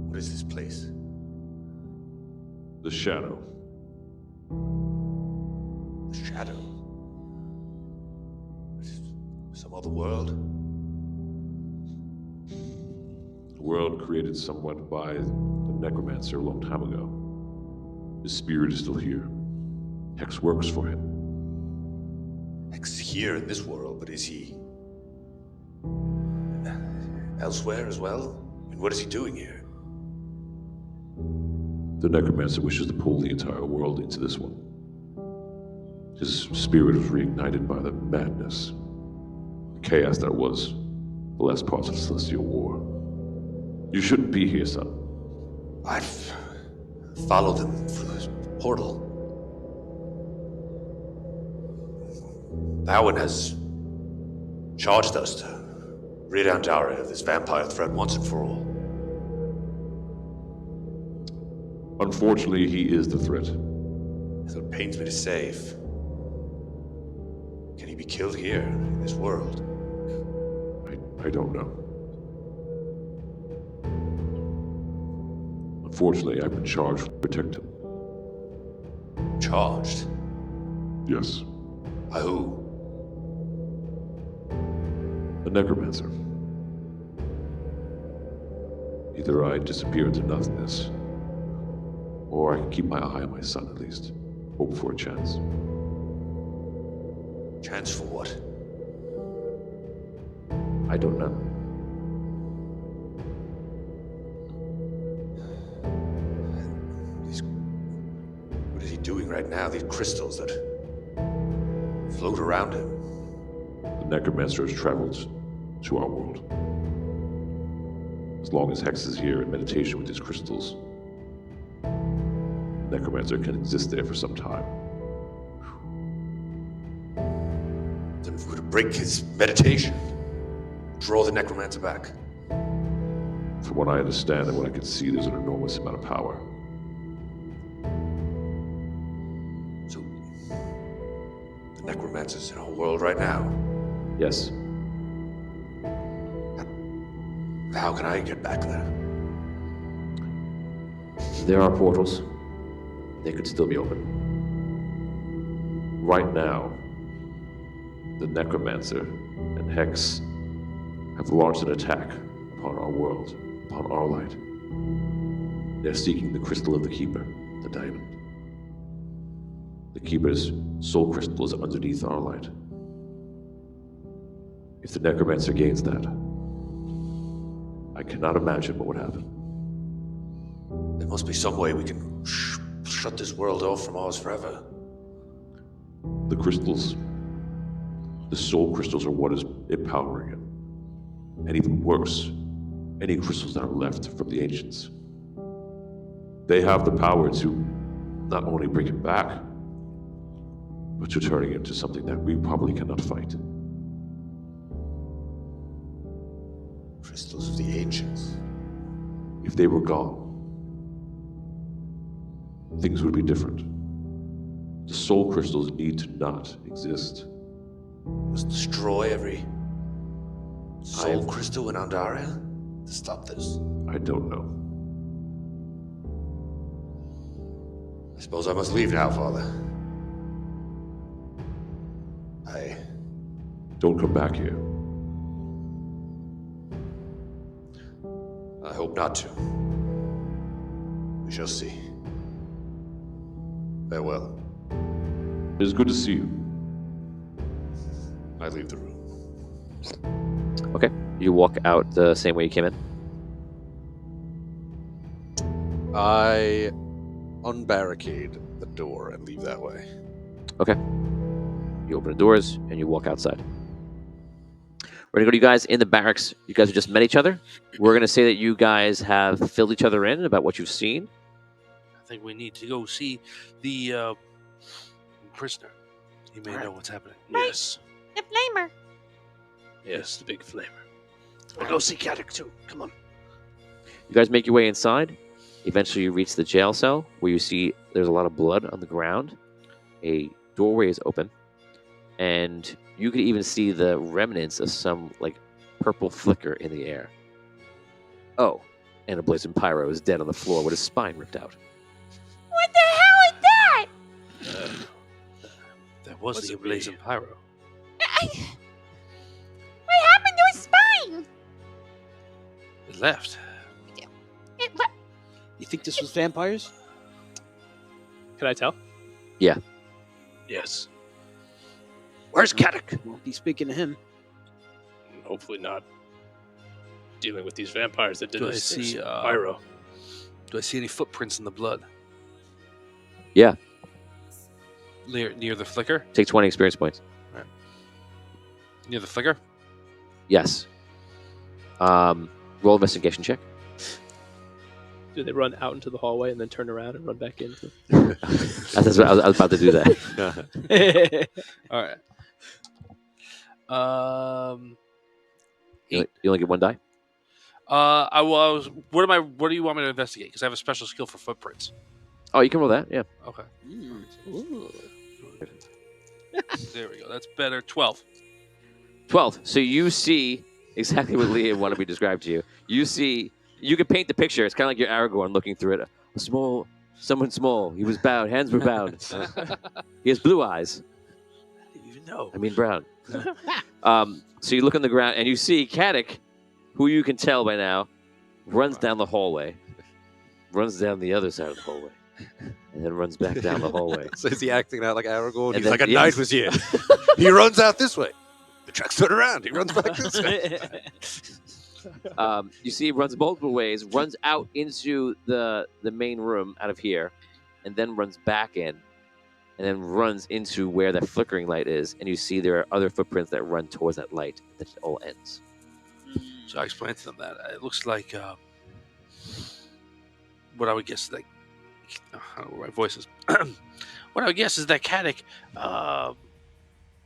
what is this place? The Shadow. The Shadow? Some other world? A world created somewhat by the Necromancer a long time ago. His spirit is still here. Hex works for him. Hex here in this world, but is he elsewhere as well? And what is he doing here? The Necromancer wishes to pull the entire world into this one. His spirit was reignited by the madness, the chaos that was the last parts of the Celestial War. You shouldn't be here, son. I've followed them through this portal. That one has charged us to rid Andaria of this vampire threat once and for all. Unfortunately, he is the threat. So it pains me to say, can he be killed here in this world? I don't know. Unfortunately, I've been charged to protect him. Charged? Yes, By who? a Necromancer. Either I disappear into nothingness, or I can keep my eye on my son at least. Hope for a chance. Chance for what? I don't know. What is he doing right now? These crystals that float around him. The Necromancer has traveled to our world. As long as Hex is here in meditation with his crystals, the Necromancer can exist there for some time. Then if we were to break his meditation, draw the necromancer back. From what I understand and what I can see, there's an enormous amount of power. So, the necromancer's in our world right now. Yes. How can I get back there? There are portals. They could still be open. Right now, the Necromancer and Hex have launched an attack upon our world, upon Arlight. They're seeking the crystal of the Keeper, the diamond. The Keeper's soul crystal is underneath Arlight. If the Necromancer gains that, I cannot imagine what would happen. There must be some way we can shut this world off from ours forever. The crystals, the soul crystals, are what is empowering it. And even worse, any crystals that are left from the ancients. They have the power to not only bring it back, but to turning it into something that we probably cannot fight. Crystals of the ancients. If they were gone, things would be different. The soul crystals need to not exist. Must destroy every soul crystal in Andaria to stop this. I don't know. I suppose I must leave now, Father. Don't come back here. I hope not to. We shall see. Farewell. It is good to see you. I leave the room. Okay. You walk out the same way you came in. I unbarricade the door and leave that way. Okay. You open the doors and you walk outside. We're gonna go to you guys in the barracks. You guys have just met each other. We're gonna say that you guys have filled each other in about what you've seen. I think we need to go see the prisoner. He may know what's happening. Yes. The flamer. Yes, the big flamer. We'll go see Caddoc too. Come on. You guys make your way inside. Eventually, you reach the jail cell where you see there's a lot of blood on the ground. A doorway is open, and you could even see the remnants of some like purple flicker in the air. Oh, and a blazing pyro is dead on the floor with his spine ripped out. What the hell is that? That was the blazing pyro. What happened to his spine? It left. You think this was vampires? Can I tell? Yes. Where's Caddoc? Won't be speaking to him. Hopefully not dealing with these vampires that did Do I this see pyro. Do I see any footprints in the blood? Yeah. Near the flicker? Take 20 experience points. Near the flicker? Yes. Roll investigation check. Do they run out into the hallway and then turn around and run back in? I was about to do that. All right. You only get one die. What do you want me to investigate? Because I have a special skill for footprints. Oh, you can roll that. Yeah. Okay. There we go. That's better. 12. 12. So you see exactly what Leah wanted me to describe to you. You see, you can paint the picture. It's kind of like your Aragorn looking through it. Someone small. He was bound. Hands were bound. He has blue eyes. I didn't even know. I mean brown. So you look on the ground and you see Caddoc, who you can tell by now, runs down the hallway, runs down the other side of the hallway, and then runs back down the hallway. So is he acting out like Aragorn? And He's then- like, a yes. knight was here. He runs out this way. The track's turned around. He runs back this way. You see, he runs multiple ways, runs out into the main room out of here, and then runs back in, and then runs into where that flickering light is, and you see there are other footprints that run towards that light. That it all ends. So I explained to them that it looks like what I would guess is like I don't know where my voice is. What I would guess is that Caddoc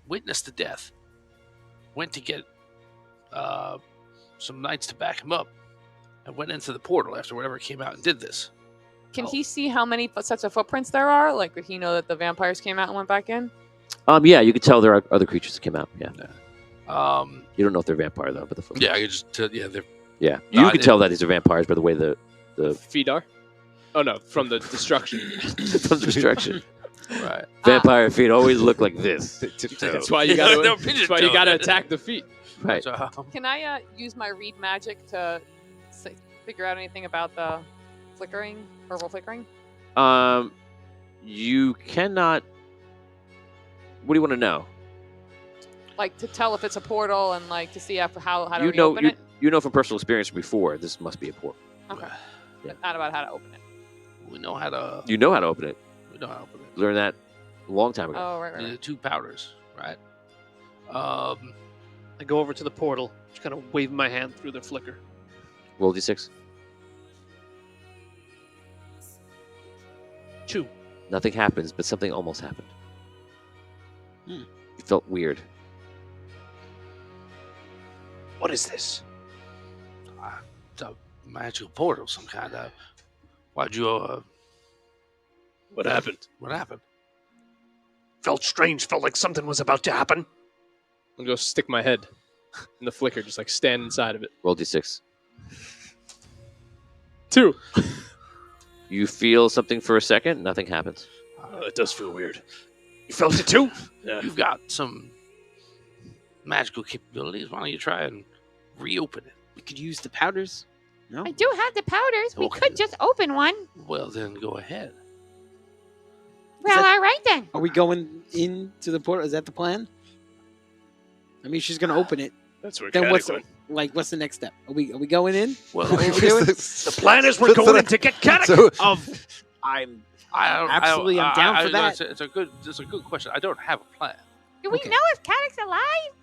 witnessed the death, went to get some knights to back him up, and went into the portal after whatever came out and did this. Can he see how many sets of footprints there are? Like, would he know that the vampires came out and went back in? Yeah, you could tell there are other creatures that came out. Yeah. You don't know if they're vampire though, but the footprints. Yeah, I could just they're Yeah, you can tell that these are vampires by the way the Fedar? Oh no, from the destruction. from destruction. right. Vampire feet always look like this. That's why you gotta. No, That's why you gotta attack the feet. Right. So, Can I use my read magic to figure out anything about the purple flickering? You cannot. What do you want to know? Like to tell if it's a portal and like to see how to You know, reopen it? you know from personal experience from before. This must be a portal. Okay. Yeah. But not about how to open it. we know how to. You know how to open it. We know how to open it. Learned that a long time ago. Oh, right. The 2 powders, right? I go over to the portal, just kind of wave my hand through the flicker. Roll d6. 2. Nothing happens, but something almost happened. You felt weird. What is this? It's a magical portal, some kind of. Why'd you? What happened? What happened? Felt strange. Felt like something was about to happen. I'll go stick my head in the flicker, just like stand inside of it. Roll d6. 2. You feel something for a second. Nothing happens. It does feel weird. You felt it too? Yeah. You've got some magical capabilities. Why don't you try and reopen it? We could use the powders. No. I do have the powders. We Okay. could just open one. Well, then go ahead. Well, that- all right then. Are we going into the portal? Is that the plan? I mean, she's gonna open it. That's where Then Caddoc what's went. what's the next step? Are we going in? Well, The plan is we're going in to get Caddoc. So, I'm I'm down for that. It's a good question. I don't have a plan. Do we Okay. know if Caddoc's alive?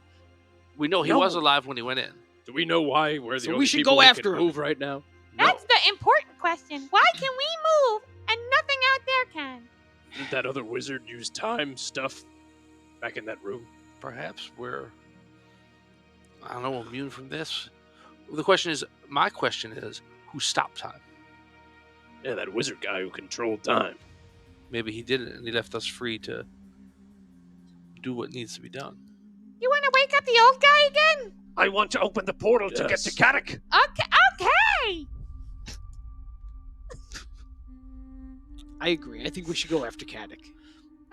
We know he No. was alive when he went in. Do we know why we're the So we only should people go who after can him. move right now? That's the important question. Why can we move and nothing out there can? Didn't that other wizard use time stuff back in that room? Perhaps we're, I don't know, immune from this. The question is, my question is, who stopped time? Yeah, that wizard guy who controlled time. Maybe he didn't, and he left us free to do what needs to be done. You want to wake up the old guy again? I want to open the portal to get to Yes. Caddoc. Okay. I agree. I think we should go after Caddoc.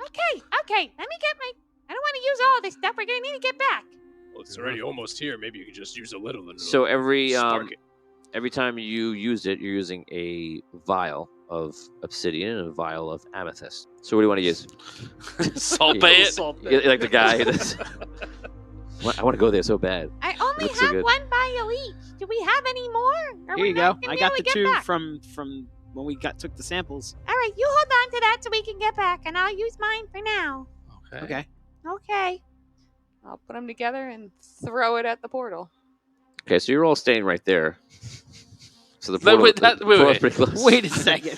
Okay. Let me get my. I don't want to use all this stuff. We're gonna need to get back. Well, it's already almost here. Maybe you could just use a little. And So it'll spark it. every time you use it, you're using a vial of obsidian and a vial of amethyst. So what do you want to use? Salt bay it. Salt Yeah, like the guy. That's... I want to go there so bad. I only Looks so have good. one vial each. Do we have any more? Or Here we're you go. not gonna I be got able the to get 2 back? from when we took the samples. All right, you hold on to that so we can get back, and I'll use mine for now. Okay. Okay. Okay. I'll put them together and throw it at the portal. Okay, so you're all staying right there. So the Wait, portal, wait, the wait, portal's wait. pretty close. Wait a second.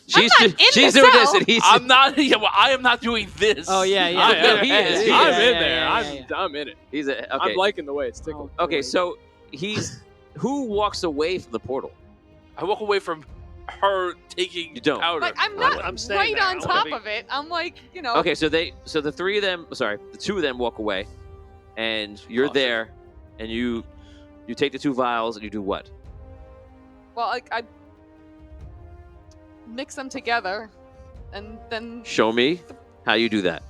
She's not in she's the doing this, cell. and he's. I'm not. Yeah, well, I am not doing this. Oh yeah, yeah. I- he is, he I'm is. in there. I'm in it. He's a, I'm okay. liking the way it's tickled. Okay, so he's who walks away from the portal? I walk away from her taking You don't. powder. But I'm not I'm staying right there. on I'm top having- of it. I'm like, Okay, so the 3 of them, sorry, the 2 of them walk away, and you're Awesome. there, and you take the 2 vials and you do what? well, I mix them together, and then Show me how you do that.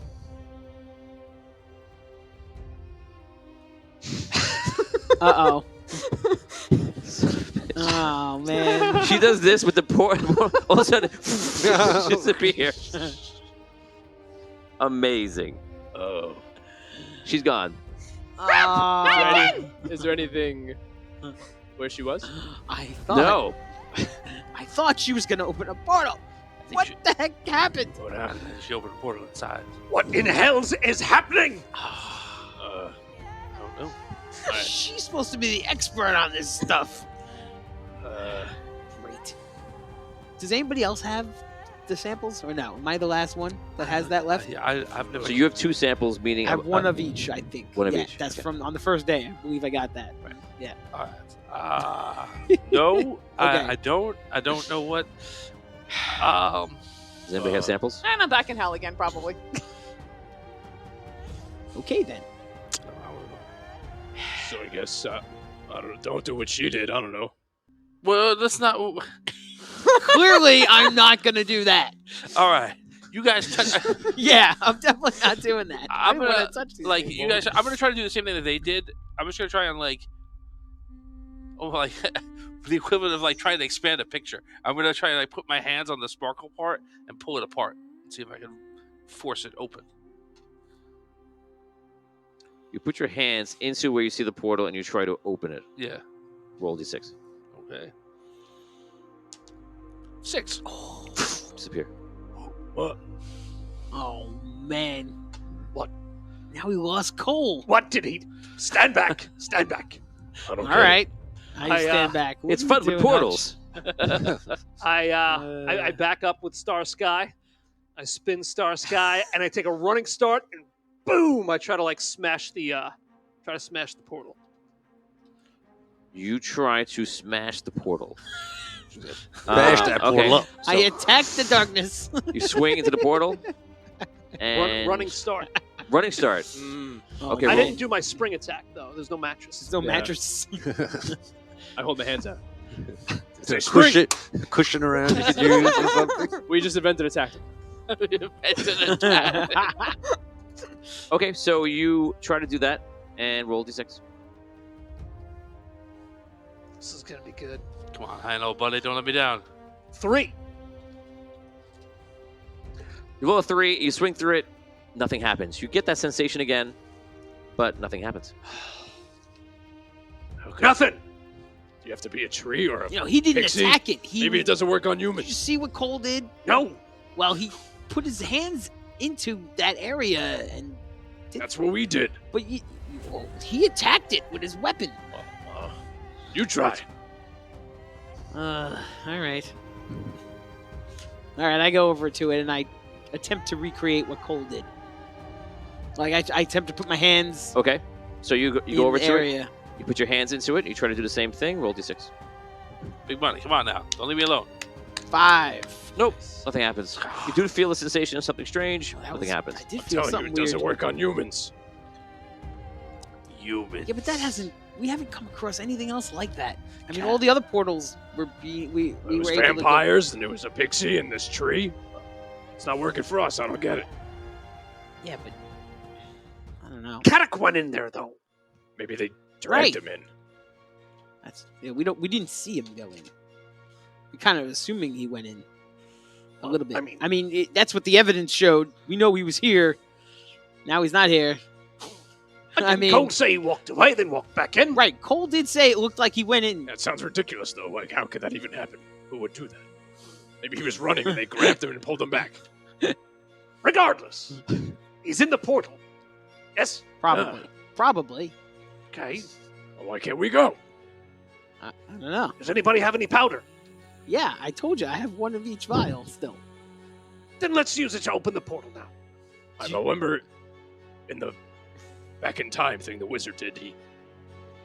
Uh oh. Oh man. She does this with the portal. All of a sudden, disappear. Amazing. Oh. She's gone. Is there anything where she was? I thought. No. I thought she was gonna open a portal. I think What she, the heck happened? what happened? She opened the portal inside. What in hell's is happening? I don't know. She's supposed to be the expert on this stuff. Great. Does anybody else have the samples or no? Am I the last one that has that left? Yeah, I've never. So you have 2 samples, meaning I have one of each, I think. One of Yeah, each, That's okay. from on the first day. I believe I got that. Right. Yeah. All right. No, Okay. I don't. I don't know what. Does anybody have samples? and I'm back in hell again, probably. Okay then. So I guess I don't know. Don't do what she did. I don't know. Well, that's not. Clearly, I'm not gonna do that. All right, you guys. Yeah, I'm definitely not doing that. I'm I don't gonna wanna touch these like people. you guys. I'm gonna try to do the same thing that they did. I'm just gonna try and the equivalent of like trying to expand a picture. I'm gonna try and like put my hands on the sparkle part and pull it apart and see if I can force it open. You put your hands into where you see the portal and you try to open it. Yeah. Roll d6. Okay. 6. Disappear. What? Oh man. What? Now we lost Cole. What did he? Stand back! Stand back! I don't All right. I I, stand back. What It's are you fun with doing, portals. I back up with Star Sky. I spin Star Sky, and I take a running start, and boom! I try to smash the portal. You try to smash the portal. Smash that portal okay. up. I So attack the darkness. you swing into the portal and Running start. running start. Oh, Okay, I roll. didn't do my spring attack though. There's no mattress. There's no Yeah. mattress. I hold my hands out. There's a cushion around you could use or something. We just invented a tactic. Okay, so you try to do that and roll d6. This is gonna be good. Come on, I know, buddy. Don't let me down. 3. You roll a 3, you swing through it, nothing happens. You get that sensation again, but nothing happens. Okay. Nothing. Do you have to be a tree or a He didn't pixie? attack it. Maybe it doesn't work on Did you humans. see what Cole did? No. Well, he put his hands into that area and. That's what we did. But he attacked it with his weapon. You try. All right. All right, I go over to it and I attempt to recreate what Cole did. Like I attempt to put my hands. Okay, so you in go over the to area. it, you put your hands into it, you try to do the same thing, roll d6. Big money. Come on now. Don't leave me alone. 5. Nope, nothing happens. You do feel the sensation of something strange, Oh, that nothing was- happens. I did I'm feel telling you, something it doesn't weird. work on humans. Humans. Yeah, but that hasn't. We haven't come across anything else like that. I mean, all the other portals were we It were was able to go- vampires, and there was a pixie in this tree. It's not working for us. I don't get it. Yeah, but I don't know. Caddoc went in there though. Maybe they Right. dragged him in. We didn't see him go in. We kind of assuming he went in a little bit. I mean- That's what the evidence showed. We know he was here. Now he's not here. I mean, Cole say he walked away, then walked back in. right? Cole did say it looked like he went in. That sounds ridiculous, though. Like, how could that even happen? Who would do that? Maybe he was running and they grabbed him and pulled him back. Regardless, he's in the portal. Yes. Probably. Okay. Well, why can't we go? I don't know. Does anybody have any powder? Yeah, I told you I have one of each vial still. Then let's use it to open the portal now. I remember in the back in time thing the wizard did.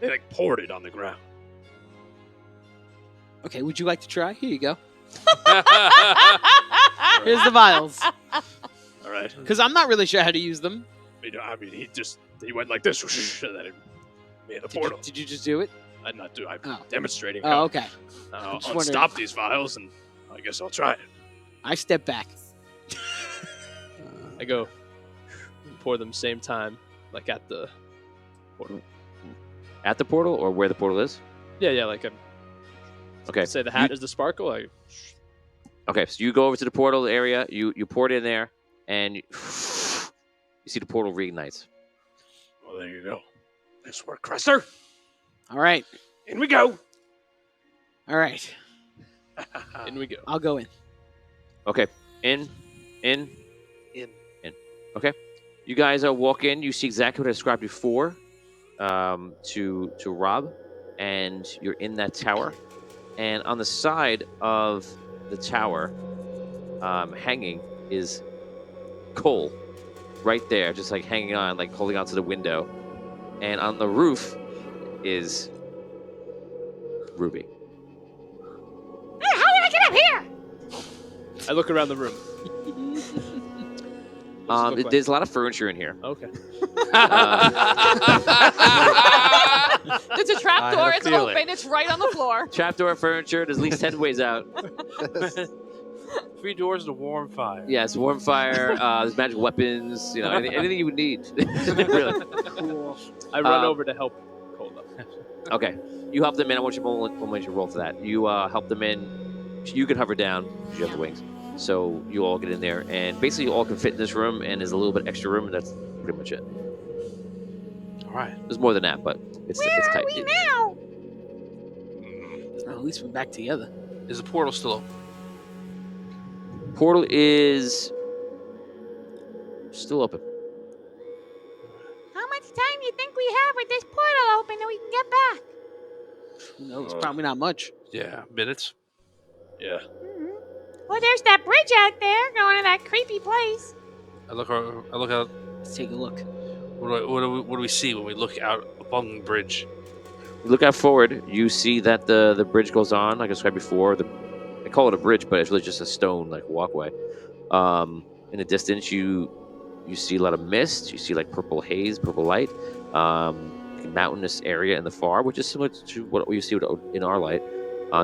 They like poured it on the ground. Okay, would you like to try? Here you go. Here's the vials. All right. Because I'm not really sure how to use them. I mean, he went like this, and then it made the portal. Did you just do it? I'm not doing. I'm Oh. demonstrating. Oh, how okay. I'll just wondering. stop these vials, and I guess I'll try it. I step back. Uh, I go pour them same time, like at the portal. At the portal or where the portal is? Yeah, like Okay. say the hat is the sparkle. Okay, so you go over to the portal area, you pour it in there, and you see the portal reignites. Well, there you go. Nice work, Cresser. All right. In we go. All right. In we go. I'll go in. Okay, in. Okay, you guys walk in. You see exactly what I described before to Rob, and you're in that tower. And on the side of the tower, hanging is Cole, right there, just like hanging on, like holding onto the window. And on the roof is Ruby. How did I get up here? I look around the room. What's it look like? There's a lot of furniture in here. Okay. There's a trap I door. had a It's feeling. open. It's right on the floor. Trapdoor furniture. There's at least 10 ways out. 3 doors to warm fire. Yes, warm fire. There's magic weapons. You know, anything you would need. Really. Cool. I run over to help Cole up. Okay, you help them in. I want you to roll for that. You help them in. You can hover down because you have the wings. So you all get in there, and basically you all can fit in this room, and there's a little bit extra room, and that's pretty much it. All right. There's more than that, but it's Where tight. are we now? Well, at least we're back together. Is the portal still open? Portal is still open. How much time do you think we have with this portal open that we can get back? Who knows? Probably not much. Yeah, minutes. Yeah. Well, there's that bridge out there going to that creepy place. I look out. Let's take a look. What do we see when we look out upon the bridge? You look out forward. You see that the bridge goes on, like I described before. I call it a bridge, but it's really just a stone like walkway. In the distance, you see a lot of mist. You see like purple haze, purple light. Mountainous area in the far, which is similar to what you see in Arlight.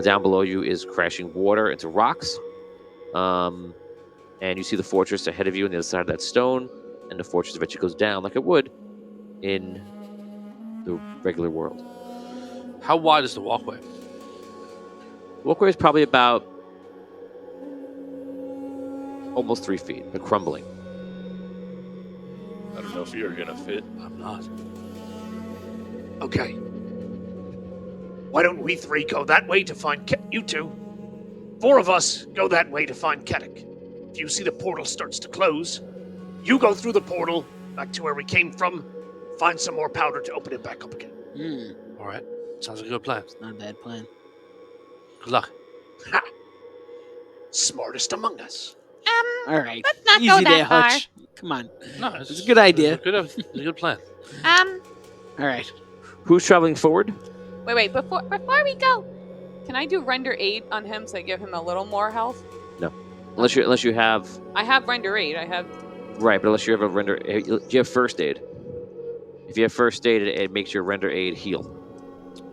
Down below you is crashing water into rocks. And you see the fortress ahead of you on the other side of that stone, and the fortress eventually goes down like it would in the regular world. How wide is the walkway? Walkway is probably about almost 3 feet, but crumbling. I don't know if you're gonna fit. I'm not. Okay. Why don't we 3 go that way to find you 2? 4 of us go that way to find Caddoc. If you see the portal starts to close, you go through the portal back to where we came from, find some more powder to open it back up again. All right. Sounds like a good plan. Not a bad plan. Good luck. Ha! Smartest among us. All right. Let's not Easy go there, that far. Hutch. Come on. No, It's a good idea. It's a good plan. All right. Who's traveling forward? Wait. Before we go, can I do render aid on him so I give him a little more health? No, unless you have I have render aid. I have. right, but unless you have a render, do you have first aid? If you have first aid, it makes your render aid heal.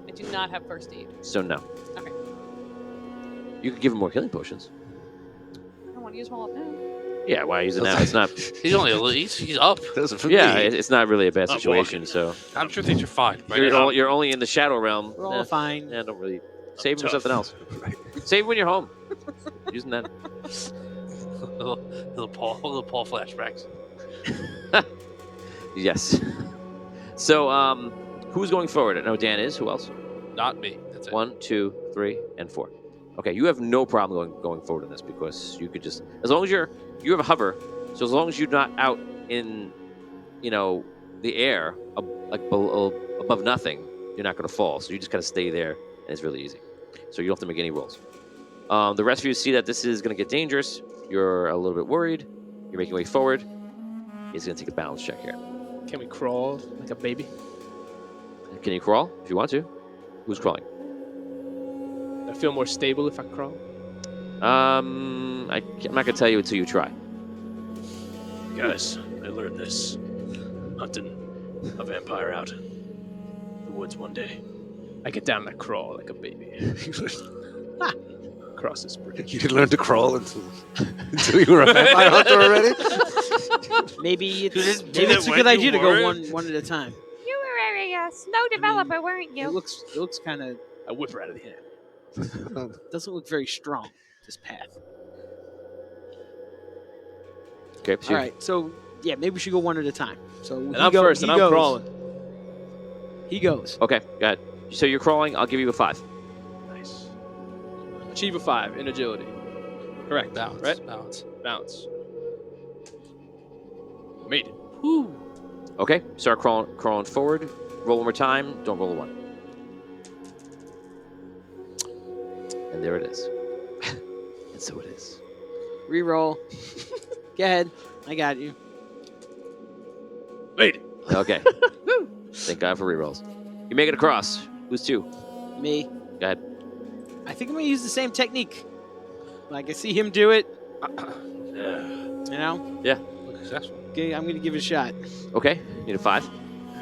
I do not have first aid. So no. Okay. You could give him more healing potions. I don't want to use them all up now. Yeah, why use it now? It's not. He's only a little. He's up. Doesn't for Yeah, me. it's not really a bad I'm situation. walking. So I'm sure things are fine. Right? you're only in the shadow realm. We're all fine. Yeah, don't really save him for tough. something else. Save when you're home. Using that. little Paul flashbacks. Yes. So who's going forward? I know Dan is. Who else? Not me. That's it. 1, 2, 3, and 4. Okay, you have no problem going forward in this because you could just, as long as you have a hover, so as long as you're not out in, the air above nothing, you're not going to fall. So you just got to stay there, and it's really easy. So you don't have to make any rolls. The rest of you see that this is going to get dangerous. You're a little bit worried. You're making way forward. He's going to take a balance check here. Can we crawl like a baby? Can you crawl if you want to? Who's crawling? I feel more stable if I crawl. I'm not going to tell you until you try. Guys, I learned this. Hunting a vampire out in the woods one day. I get down and I crawl like a baby. Across this bridge. You didn't learn to crawl until you were a vampire hunter already? Maybe it's that a when good idea you to go weren't. one at a time. You were a slow developer, weren't you? It looks kind of I whip her out of the hand. doesn't look very strong. This path. Okay. So All right. So yeah, maybe we should go one at a time. So And I'm first, and I'm crawling. He goes. Okay, go ahead. So you're crawling. I'll give you a 5. Nice. Achieve a 5 in agility. Correct. Balance. Right? Balance. Bounce. Made it. Woo. Okay, start crawling forward. Roll one more time. Don't roll a 1. And there it is. And so it is. Reroll. Go ahead. I got you. Made it. Okay. Thank God for rerolls. You make it across. Who's 2? Me. Go ahead. I think I'm gonna use the same technique. Like I see him do it. Yeah. You know. Look successful. Okay, I'm gonna give it a shot. Okay, need a 5. All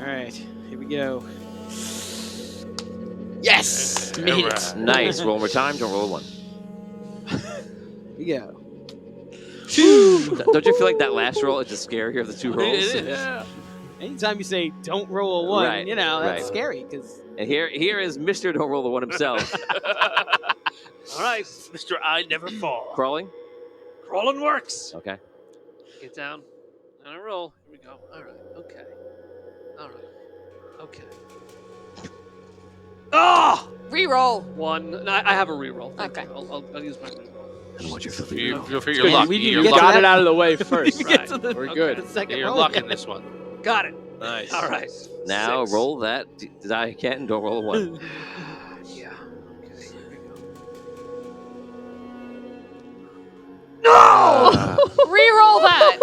right. Here we go. Yes. Made it. Nice. Roll one more time. Don't roll a 1. Here we go. Don't you feel like that last roll is the scarier of the 2 rolls? Yeah. Anytime you say don't roll a 1, Right, that's right. scary because And here is Mr. Don't Roll the 1 himself. All right, Mr. I Never Fall. Crawling? Crawling works. Okay. Get down. On a roll. Here we go. All right. Okay. All right. Okay. Ah! Reroll. 1. No, I have a reroll. Thank Okay. you. I'll use my reroll. I don't want your filthy You reroll. feel your luck. we didn't You're get luck. Got that. it out of the way first. We get Right. to the- We're the good. second You're roll. luck in this one. Got it. Nice. All right. Now 6. roll that die again. Don't roll a 1. Yeah. Okay. Here we go. No! Reroll that.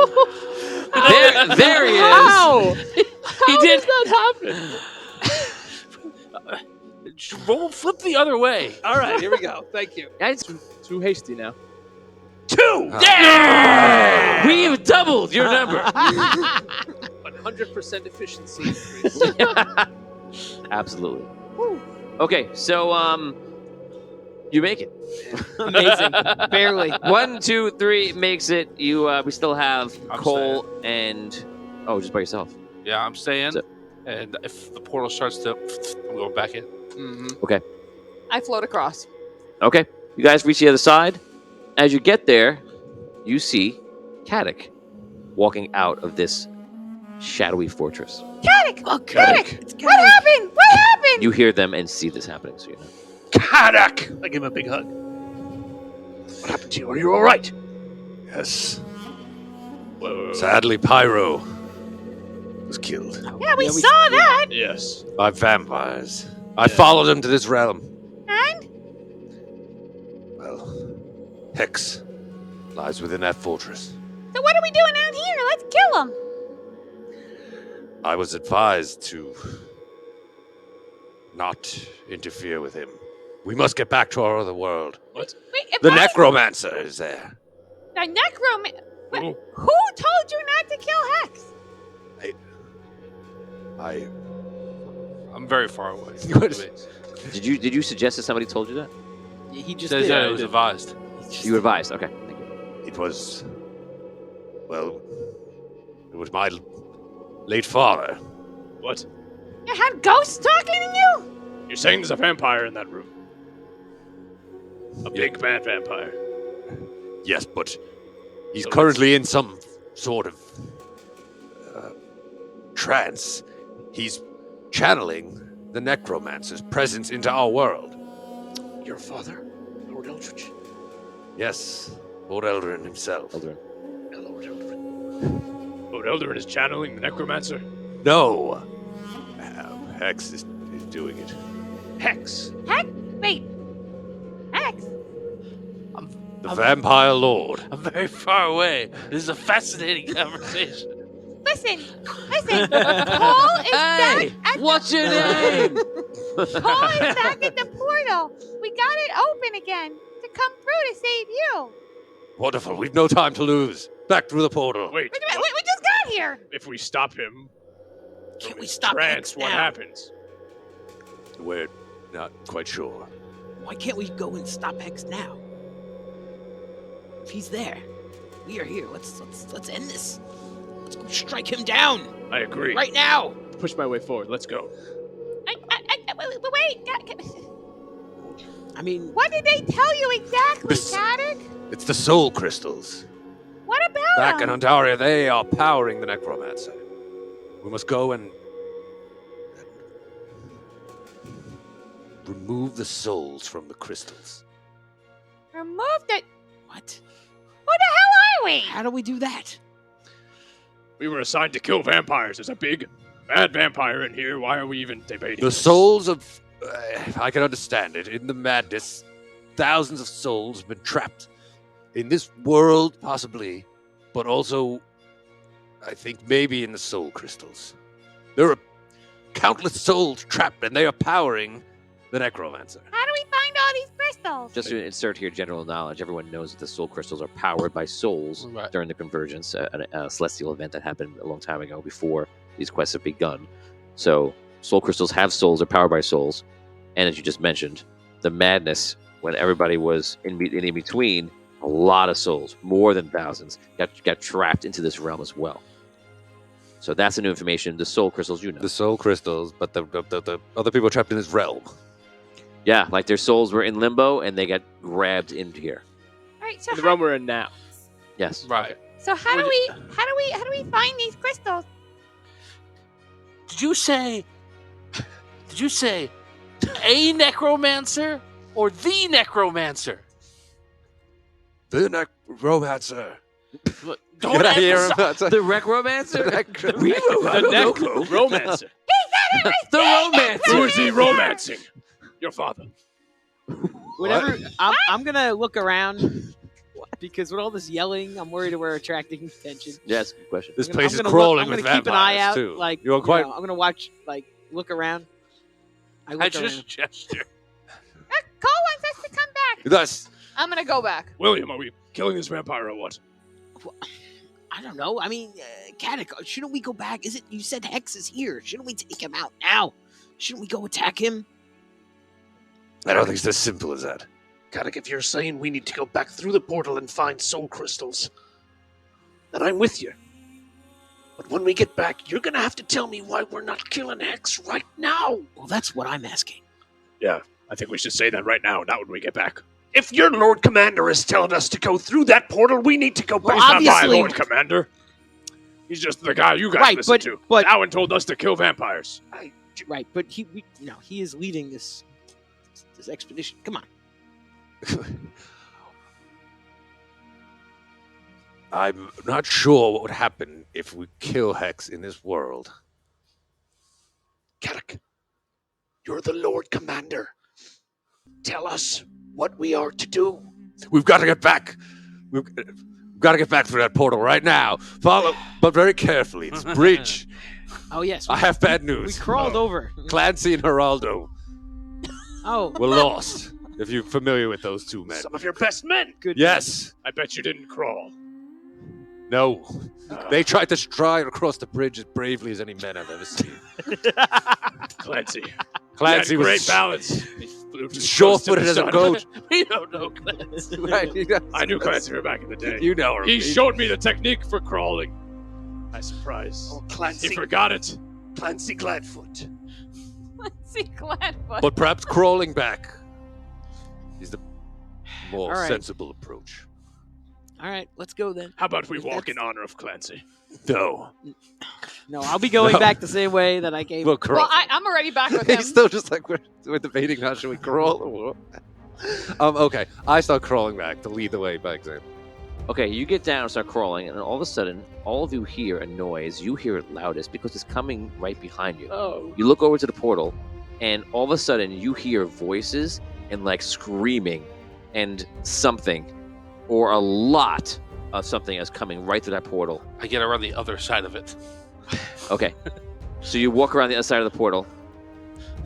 There he is. How? He did. that happen? Roll, flip the other way. All right. Here we go. Thank you. Guys, Too hasty now. 2. yeah! We've doubled your number. 100% efficiency increase. Absolutely. Okay, so you make it. Amazing. Barely. 1, 2, 3 makes it. You we still have I'm Cole and just by yourself. Yeah, I'm staying. So- And if the portal starts to, I'm going back in. Mm-hmm. I float across. Okay, You guys reach the other side. As you get there, you see Caddoc walking out of this shadowy fortress. Caddoc! Look, Caddoc! What happened? What happened? You hear them and see this happening, so you know. Caddoc! I give him a big hug. What happened to you? Are you all right? Yes. Whoa. Sadly, Pyro was killed Yeah, we saw that. Yes. by vampires. I followed him to this realm. And? Well, Hex lies within that fortress. So what are we doing out here? Let's kill him. I was advised to not interfere with him. We must get back to our other world. What? Wait, The necromancer is there. The necromancer. Oh. Who told you not to kill Hex? I'm very far away. Did you suggest that somebody told you that? Yeah, he just Says did. that it was advised. You advised. Okay, thank you. It was, well, it was my late father. What? You had ghosts talking to you? You're saying there's a vampire in that room? A big bad vampire. Yes, but he's So currently in some sort of trance. He's channeling the necromancer's presence into our world. Your father? Lord Eldridge? Yes, Lord Eldrin himself. Eldrin. Lord Eldridge. Lord Eldarin is channeling the necromancer. No, Hex is doing it. Hex. Hex? Wait. Hex? The vampire lord. I'm very far away. This is a fascinating conversation. Listen. Paul is back at What's your name? Paul is back at the portal. We got it open again to come through to save you. Wonderful. We've no time to lose. Back through the portal. Wait, Wait a minute, we just got here. if we stop him, Can't from we his stop trance, Hex what now? happens? We're not quite sure. Why can't we go and stop Hex now? If he's there, we are here. Let's end this. Let's go strike him down I agree. right now. Push my way forward. Let's go. Wait. I mean, What did they tell you exactly, This- Caddoc? It's the soul crystals. What about Back in them? Andaria, they are powering the necromancer. We must go and remove the souls from the crystals. Remove the... what? Who the hell are we? How do we do that? We were assigned to kill vampires. There's a big, bad vampire in here. Why are we even debating? The this? souls of... I can understand it. In the madness, thousands of souls have been trapped in this world, possibly, but also, I think, maybe in the soul crystals. There are countless souls trapped, and they are powering the necromancer. How do we find all these crystals? Just to insert here general knowledge, everyone knows that the soul crystals are powered by souls Right. during the convergence, a celestial event that happened a long time ago before these quests have begun. So soul crystals have souls, are powered by souls, and as you just mentioned, the madness when everybody was in between, a lot of souls, more than thousands, got trapped into this realm as well. So that's the new information. The soul crystals, you know. The soul crystals, but the other people trapped in this realm. Yeah, like their souls were in limbo and they got grabbed into here. All right, so The realm we're in now. Yes. Right. how do we find these crystals? Did you say a necromancer or the necromancer? The necromancer. Don't emphasize- The Recromancer? The romancer. The Romancer! Who is he romancing? Your father. Whatever. I'm gonna look around because with all this yelling, I'm worried that we're attracting attention. Yes, good question. This I'm place is gonna crawling I'm with gonna keep an eye vampires, out. too. Like You're quite... I'm gonna watch. Like look around. I I look just around. gesture. Cole wants us to come back. That's... I'm gonna go back. William, are we killing this vampire or what? I don't know. I mean, Caddoc, shouldn't we go back? Is it? You said Hex is here. Shouldn't we take him out now? Shouldn't we go attack him? I don't think it's as simple as that. Caddoc, if you're saying we need to go back through the portal and find soul crystals, then I'm with you. But when we get back, you're gonna have to tell me why we're not killing Hex right now. Well, that's what I'm asking. Yeah, I think we should say that right now, not when we get back. If your Lord Commander is telling us to go through that portal, we need to go back. Well, He's not my obviously- Lord Commander. He's just the guy you guys Right, listen but- to. but- Alan told us to kill vampires. Right, but he is leading this expedition. Come on. I'm not sure what would happen if we kill Hex in this world. Caddoc, you're the Lord Commander. Tell us what we are to do. We've got to get back. We've got to get back through that portal right now. Follow, but very carefully. It's a bridge. Oh yes, I have bad we news. crawled over. Clancy and Geraldo Oh, were lost. If you're familiar with those two men. Some of your best men. good. Yes. I bet you didn't crawl. No. They tried to stride across the bridge as bravely as any men I've ever seen. Clancy. Clancy He had great was balance. He flew too sure-footed close as to a the goat. We don't know, Clancy. Right, I knew Clancy from back in the day. You know her. He showed me the technique for crawling. I surprised. Oh, He Clancy, forgot it. Clancy Gladfoot. Let's see, Gladfoot. But perhaps crawling back is the more All right. sensible approach. All right, let's go then. How about we If walk that's- in honor of Clancy? No. No, I'll be going No. back the same way that I came. We'll crawl. Well, I'm already back with him. He's still just like, we're debating now, should we crawl or what? Okay, I start crawling back to lead the way by example. Okay, you get down and start crawling, and then all of a sudden, all of you hear a noise. You hear it loudest because it's coming right behind you. Oh. You look over to the portal, and all of a sudden, you hear voices and like screaming and something, or a lot of something is coming right through that portal. I get around the other side of it. Okay, so you walk around the other side of the portal,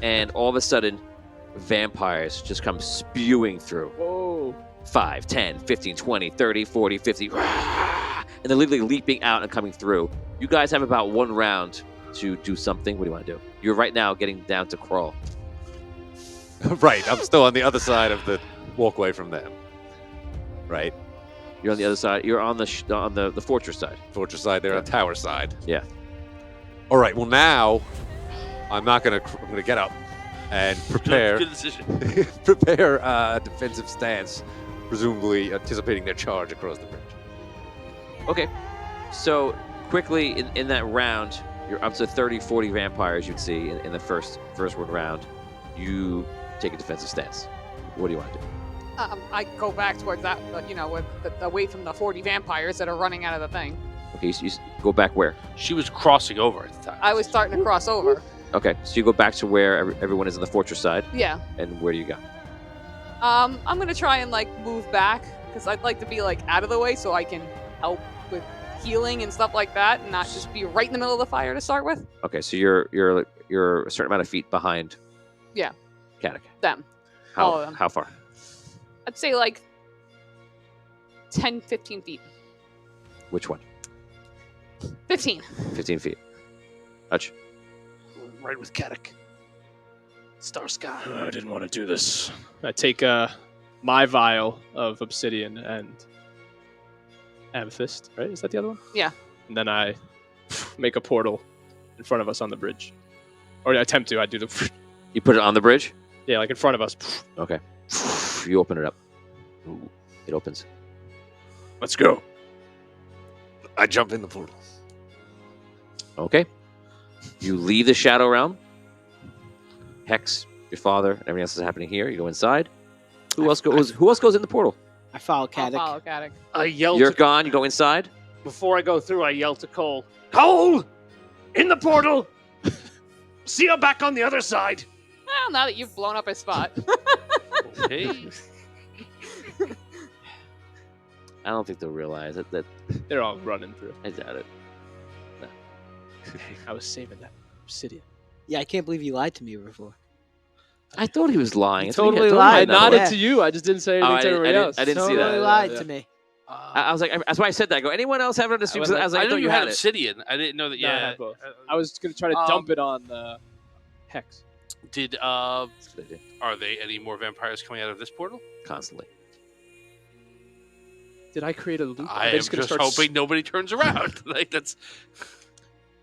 and all of a sudden, vampires just come spewing through. Whoa. 5, 10, 15, 20, 30, 40, 50. And they're literally leaping out and coming through. You guys have about 1 round to do something. What do you want to do? You're right now getting down to crawl. Right, I'm still on the other side of the walkway from them. Right? You're on the other side. You're on the fortress side. Fortress side, they're on tower side. Yeah. All right, well now, I'm gonna get up and prepare Good decision. prepare a defensive stance, presumably anticipating their charge across the bridge. Okay. So quickly in that round, you're up to 30, 40 vampires you'd see in the first one round. You take a defensive stance. What do you want to do? I go back towards that, with away from the 40 vampires that are running out of the thing. Okay, you go back where? She was crossing over at the time. I was starting to cross over. Okay, so you go back to where everyone is in the fortress side, Yeah. and where do you go? I'm gonna try and move back because I'd like to be out of the way so I can help with healing and stuff like that, and not just be right in the middle of the fire to start with. Okay, so you're a certain amount of feet behind. Yeah. Caddoc. Them. All of How them. how far? I'd say 10, 15 feet. Which one? 15. 15 feet. Hutch. Right with Caddoc. Star Sky. I didn't want to do this. I take my vial of obsidian and amethyst, right? Is that the other one? Yeah. And then I make a portal in front of us on the bridge. Or I attempt to. I do the... You put it on the bridge? Yeah, in front of us. Okay. You open it up. Ooh, it opens. Let's go. I jump in the portal. Okay. You leave the Shadow Realm. Hex, your father, everything else is happening here. You go inside. Who else goes in the portal? I follow I'll Caddoc. follow Caddoc. I yell You're to, gone. You go inside. before I go through. I yell to Cole. Cole, in the portal. See you back on the other side. Well, now that you've blown up his spot. Okay. I don't think they'll realize it. That They're all running through. I doubt it. I was saving that obsidian. Yeah, I can't believe you lied to me before. I thought he was lying. You I thought he totally had- lied. I had that nodded way. Yeah. to you. I just didn't say anything I to didn't- everybody else. I didn't see Totally that. lied Yeah. to me. I was like, that's why I said that. I go, anyone else have it on the stream? I I was wasn't- like, I I knew thought you you had had it. obsidian. I didn't know that. No, I Yeah. had both. I was going to try to dump it on the Hex. Did That's a good idea. are they any more vampires coming out of this portal? Constantly. Did I create a loop? I Are am they gonna just start hoping nobody turns around. Like that's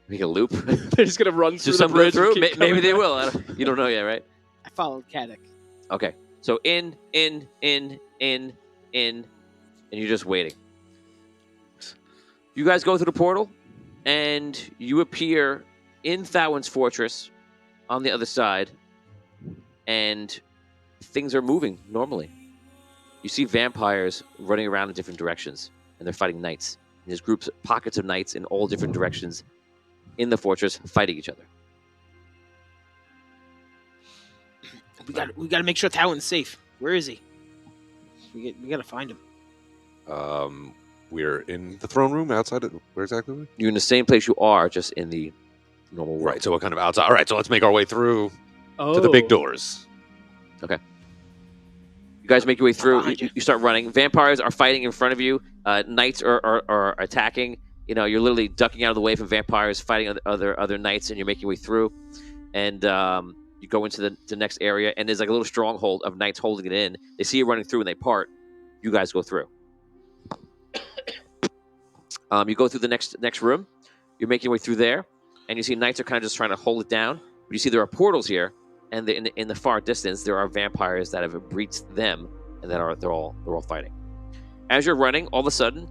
Make a loop. They're just going to run Do through the some bridge. through. and keep Maybe coming they back. will. You don't know yet, right? I followed Caddoc. Okay. So in, in, and you're just waiting. You guys go through the portal, and you appear in Thawin's fortress on the other side, and things are moving normally. You see vampires running around in different directions, and they're fighting knights. And there's groups, pockets of knights in all different directions in the fortress fighting each other. We got to make sure Talon's safe. Where is he? We got to find him. We're in the throne room outside. Where exactly are we? You're in the same place you are, just in the normal world. Right, so we're kind of outside. All right, so let's make our way through to the big doors. Okay. You guys make your way through. Behind You start running. Vampires are fighting in front of you. Knights are attacking. You know, you're literally ducking out of the way from vampires, fighting other knights, and you're making your way through. And you go into the next area, and there's like a little stronghold of knights holding it in. They see you running through, and they part. You guys go through. You go through the next room. You're making your way through there, and you see knights are kind of just trying to hold it down. But you see there are portals here, and in the far distance there are vampires that have breached them, and they're all fighting. As you're running, all of a sudden,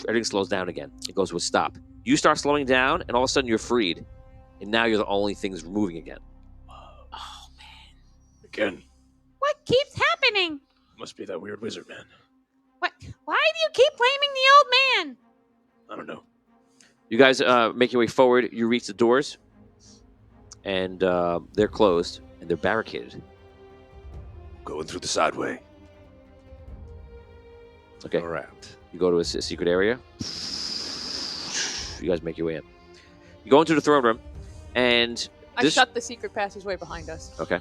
everything slows down again. It goes to a stop. You start slowing down, and all of a sudden you're freed, and now you're the only things moving again. Oh, man. Again. What keeps happening? Must be that weird wizard man. What? Why do you keep blaming the old man? I don't know. You guys make your way forward. You reach the doors, and they're closed, and they're barricaded. Going through the side way. Okay. Around. You go to a secret area. You guys make your way in. You go into the throne room, and I shut the secret passageway behind us. Okay.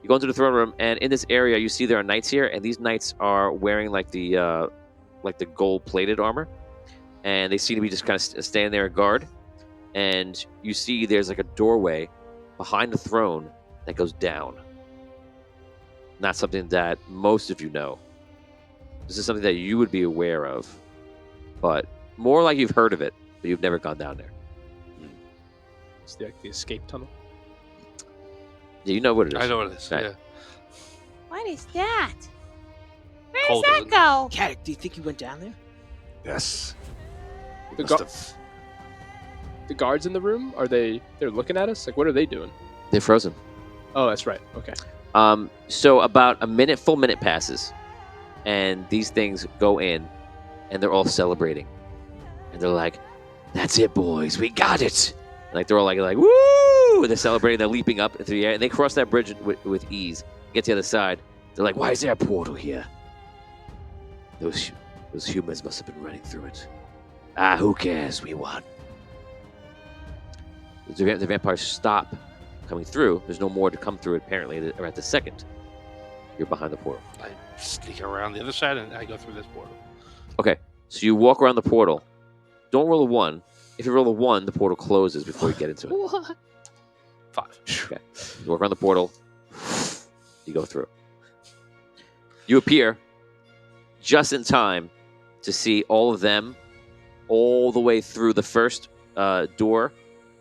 You go into the throne room, and in this area, you see there are knights here, and these knights are wearing like the gold-plated armor, and they seem to be just kind of standing there at guard. And you see there's like a doorway behind the throne that goes down. Not something that most of you know. This is something that you would be aware of, but more like you've heard of it, but you've never gone down there. It's the escape tunnel. Yeah, you know what it is. I know what it is. Right. Yeah. What is that? Where Cold, does isn't that go? Caddoc, do you think he went down there? Yes. The, Must gu- have- the guards in the room, they're looking at us? Like, what are they doing? They're frozen. Oh, that's right. Okay. So about a full minute passes, and these things go in, and they're all celebrating, and they're like, "That's it, boys, we got it!" Like they're all like "Woo!" And they're celebrating. They're leaping up into the air, and they cross that bridge with ease. Get to the other side. They're like, "Why is there a portal here? Those humans must have been running through it. Ah, who cares? We won." The vampires stop coming through. There's no more to come through. Apparently, or at the second, you're behind the portal. I sneak around the other side and I go through this portal. Okay, so you walk around the portal. Don't roll a 1. If you roll a 1, the portal closes before you get into it. What? 5. Okay, you walk around the portal. You go through. You appear just in time to see all of them all the way through the first door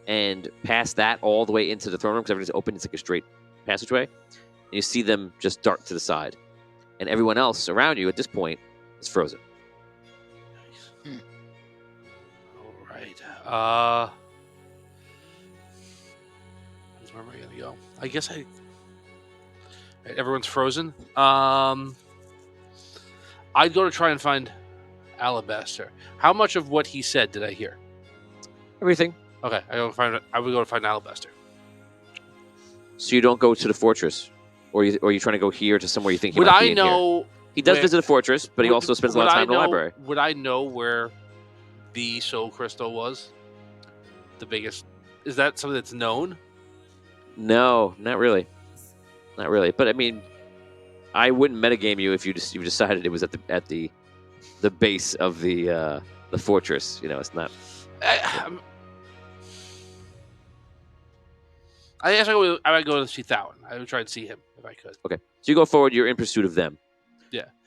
and past that all the way into the throne room because everything's open. It's like a straight passageway. And you see them just dart to the side. And everyone else around you at this point is frozen. Nice. All right. Where am I gonna go? I guess everyone's frozen. I'd go to try and find Alabaster. How much of what he said did I hear? Everything. Okay, I would go to find Alabaster. So you don't go to the fortress, or you trying to go here to somewhere you think he Would might be I in here? know? He does where- visit the fortress, but he would- also spends a lot of would I time in the know- library. Would I know where the soul crystal was? The biggest. Is that something that's known? No, not really. Not really. But I mean, I wouldn't metagame you if you decided it was at the base of the fortress. You know, it's not. I guess I would go to see Thawin. I would try and see him if I could. Okay, so you go forward. You're in pursuit of them.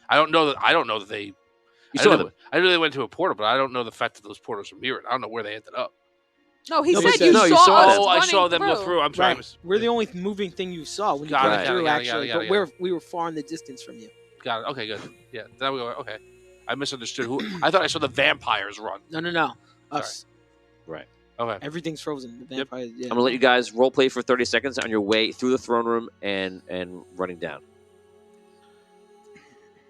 I don't know that they. You saw them. I know they went to a portal, but I don't know the fact that those portals are mirrored. I don't know where they ended up. No, he No, said but you no, you saw saw us them. Oh, I running saw them go through. I'm sorry. Right. We're the only moving thing you saw when you Got came it, through, got it, actually. got it, But we were far in the distance from you. Got it. Okay, good. Yeah, there we go. Okay. I misunderstood who. I thought I saw the vampires run. No. Us. Right. Okay. Everything's frozen. The vampires. Yeah. I'm gonna let you guys role play for 30 seconds on your way through the throne room and running down.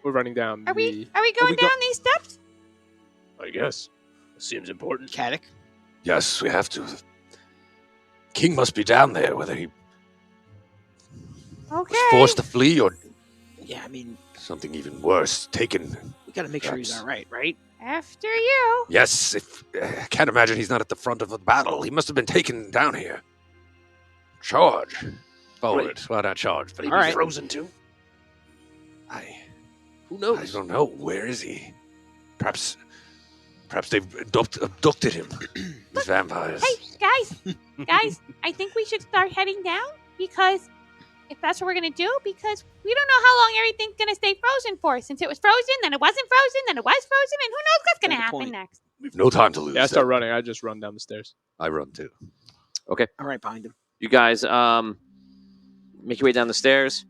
We're running down Are the. we going we go- down these steps? I guess. Seems important. Caddoc. Yes, we have to. King must be down there, whether he Okay. was forced to flee or Yeah, I mean, something even worse, taken. we gotta make sure he's Perhaps. all right, right? After you. Yes, I can't imagine he's not at the front of the battle. He must have been taken down here. Charge. Forward. Well, not charge, but He'd All be right. frozen too. Who I knows? don't know. Where is he? Perhaps they've abducted him. These vampires. Hey, guys, I think we should start heading down because if that's what we're gonna do, because we don't know how long everything's gonna stay frozen for. Since it was frozen, then it wasn't frozen, then it was frozen, and who knows what's gonna Fair happen point. next. We've no time to lose. Yeah, I start running. I just run down the stairs. I run too. All right, behind him. You guys make your way down the stairs,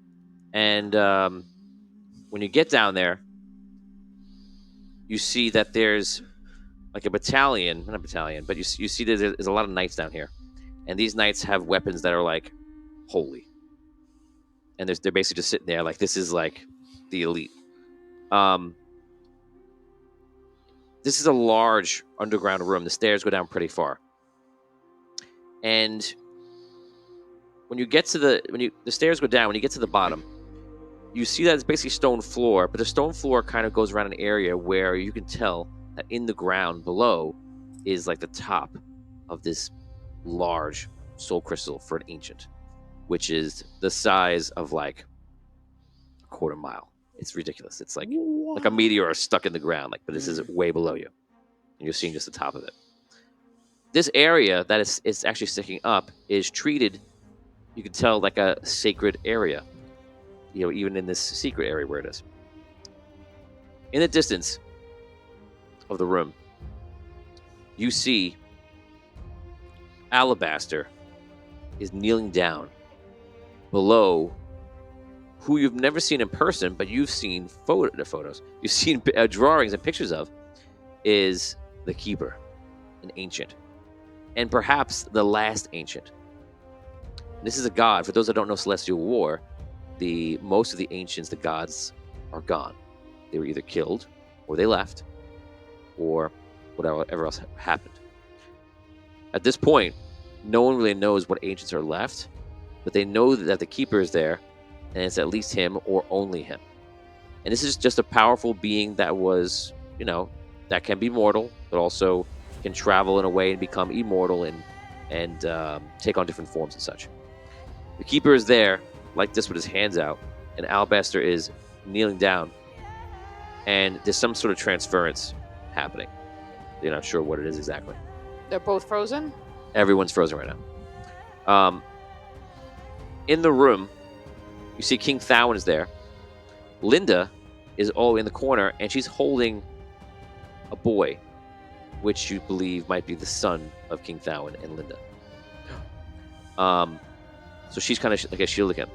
and when you get down there, you see that there's like a battalion, not a battalion, but you see there's a lot of knights down here, and these knights have weapons that are like holy, and they're basically just sitting there like this is like the elite. This is a large underground room. The stairs go down pretty far, and when you get to the stairs go down, when you get to the bottom, you see that it's basically stone floor, but the stone floor kind of goes around an area where you can tell that in the ground below is like the top of this large soul crystal for an ancient, which is the size of like a quarter mile. It's ridiculous. It's like a meteor stuck in the ground, like, but this is way below you, and you're seeing just the top of it. This area that is actually sticking up is treated, you can tell, like a sacred area. You know, even in this secret area where it is. In the distance of the room, you see Alabaster is kneeling down below who you've never seen in person, but you've seen photos. You've seen drawings and pictures of, is the Keeper, an ancient, and perhaps the last ancient. This is a god. For those that don't know Celestial War, most of the ancients, the gods, are gone. They were either killed, or they left, or whatever else happened. At this point, no one really knows what ancients are left, but they know that the Keeper is there, and it's at least him or only him. And this is just a powerful being that was, that can be mortal, but also can travel in a way and become immortal and take on different forms and such. The Keeper is there, like this, with his hands out, and Alabaster is kneeling down, and there's some sort of transference happening. You're not sure what it is exactly. They're both frozen? Everyone's frozen right now. In the room, you see King Thawen is there. Linda is all in the corner, and she's holding a boy, which you believe might be the son of King Thawen and Linda. So she's kind of like a shielding him.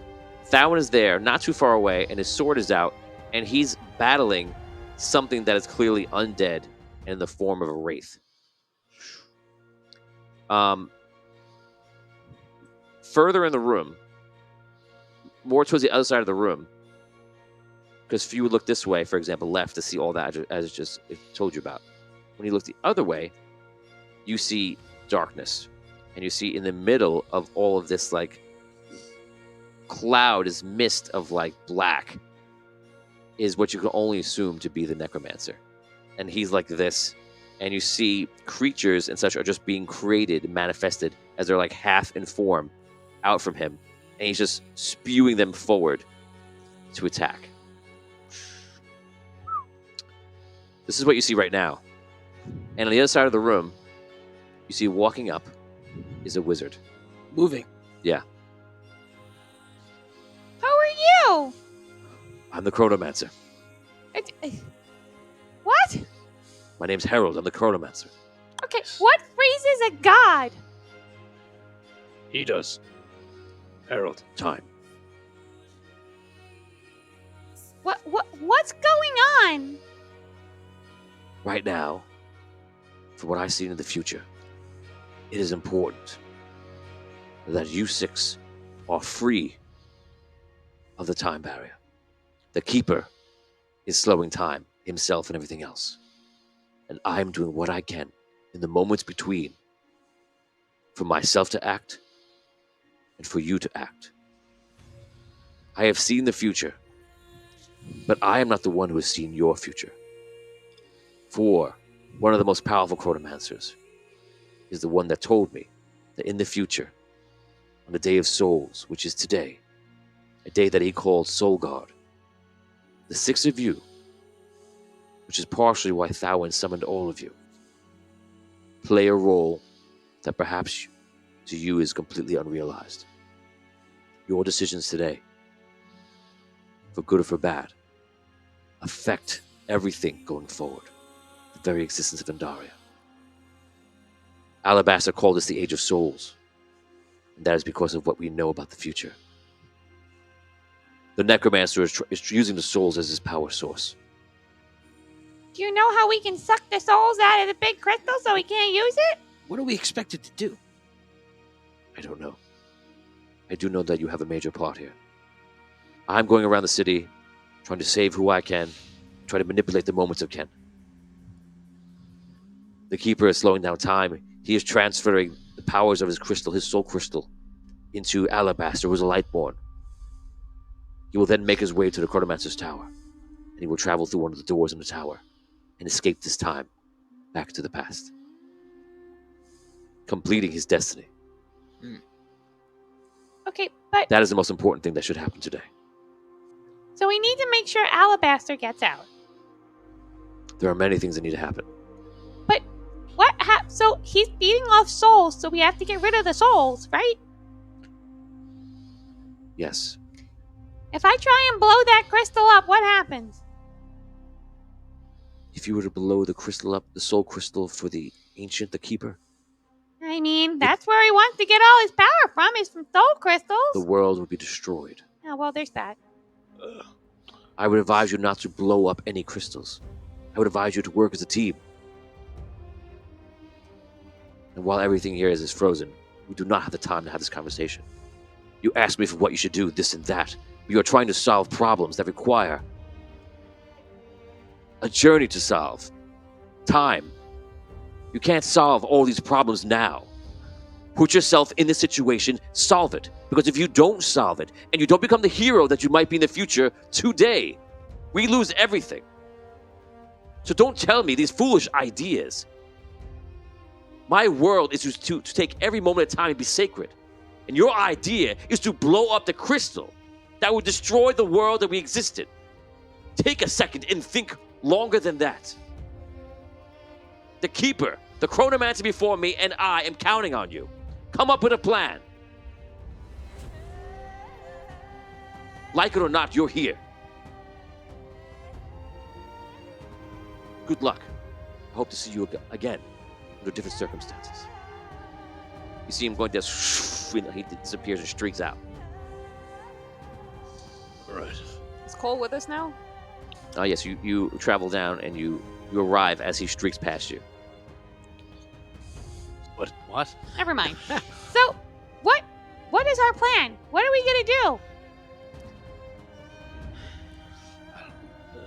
Thawen is there, not too far away, and his sword is out, and he's battling something that is clearly undead and in the form of a wraith. Further in the room, more towards the other side of the room, because if you would look this way, for example, left, to see all that as just told you about. When you look the other way, you see darkness, and you see in the middle of all of this like cloud, is mist of like black, is what you can only assume to be the necromancer. And he's like this, and you see creatures and such are just being created, manifested, as they're like half in form out from him, and he's just spewing them forward to attack. This is what you see right now. And on the other side of the room, you see walking up is a wizard. Moving. Yeah. Who are you? I'm the Chronomancer. What? My name's Harold. I'm the Chronomancer. Okay, what reason is a god. He does. Harold. Time. What's going on? Right now, for what I see in the future, it is important that you six are free of the time barrier. The Keeper is slowing time, himself and everything else. And I'm doing what I can in the moments between for myself to act and for you to act. I have seen the future, but I am not the one who has seen your future. For one of the most powerful chronomancers is the one that told me that in the future, on the Day of Souls, which is today, a day that he called Soul Guard, the six of you, which is partially why Thawen summoned all of you, play a role that perhaps to you is completely unrealized. Your decisions today, for good or for bad, affect everything going forward, the very existence of Andaria. Alabaster called this the Age of Souls, and that is because of what we know about the future. The Necromancer is using the souls as his power source. Do you know how we can suck the souls out of the big crystal so we can't use it? What are we expected to do? I don't know. I do know that you have a major part here. I'm going around the city, trying to save who I can, trying to manipulate the moments of Ken. The Keeper is slowing down time. He is transferring the powers of his crystal, his soul crystal, into Alabaster, who is a Lightborn. He will then make his way to the Chronomancer's tower, and he will travel through one of the doors in the tower and escape this time back to the past, completing his destiny. Okay, but That is the most important thing that should happen today. so we need to make sure Alabaster gets out. There are many things that need to happen. But so he's feeding off souls, so we have to get rid of the souls, right? Yes. If I try and blow that crystal up, what happens? If you were to blow the crystal up, the soul crystal for the Ancient, the Keeper, I mean, that's where he wants to get all his power from, is from soul crystals. the world would be destroyed. Oh, well, there's that. I would advise you not to blow up any crystals. I would advise you to work as a team. And while everything here is frozen, we do not have the time to have this conversation. You ask me for what you should do, this and that. You are trying to solve problems that require a journey to solve. Time. You can't solve all these problems now. Put yourself in this situation, solve it. Because if you don't solve it, and you don't become the hero that you might be in the future today, we lose everything. So don't tell me these foolish ideas. My world is to take every moment of time and be sacred. And your idea is to blow up the crystal that would destroy the world that we exist in. Take a second and think longer than that. The Keeper, the Chronomancer before me, and I am counting on you. Come up with a plan. Like it or not, you're here. Good luck. I hope to see you again under different circumstances. You see him going down, he disappears and streaks out. All right. Is Cole with us now? Yes, you travel down and you arrive as he streaks past you. What? Never mind. So, what is our plan? What are we gonna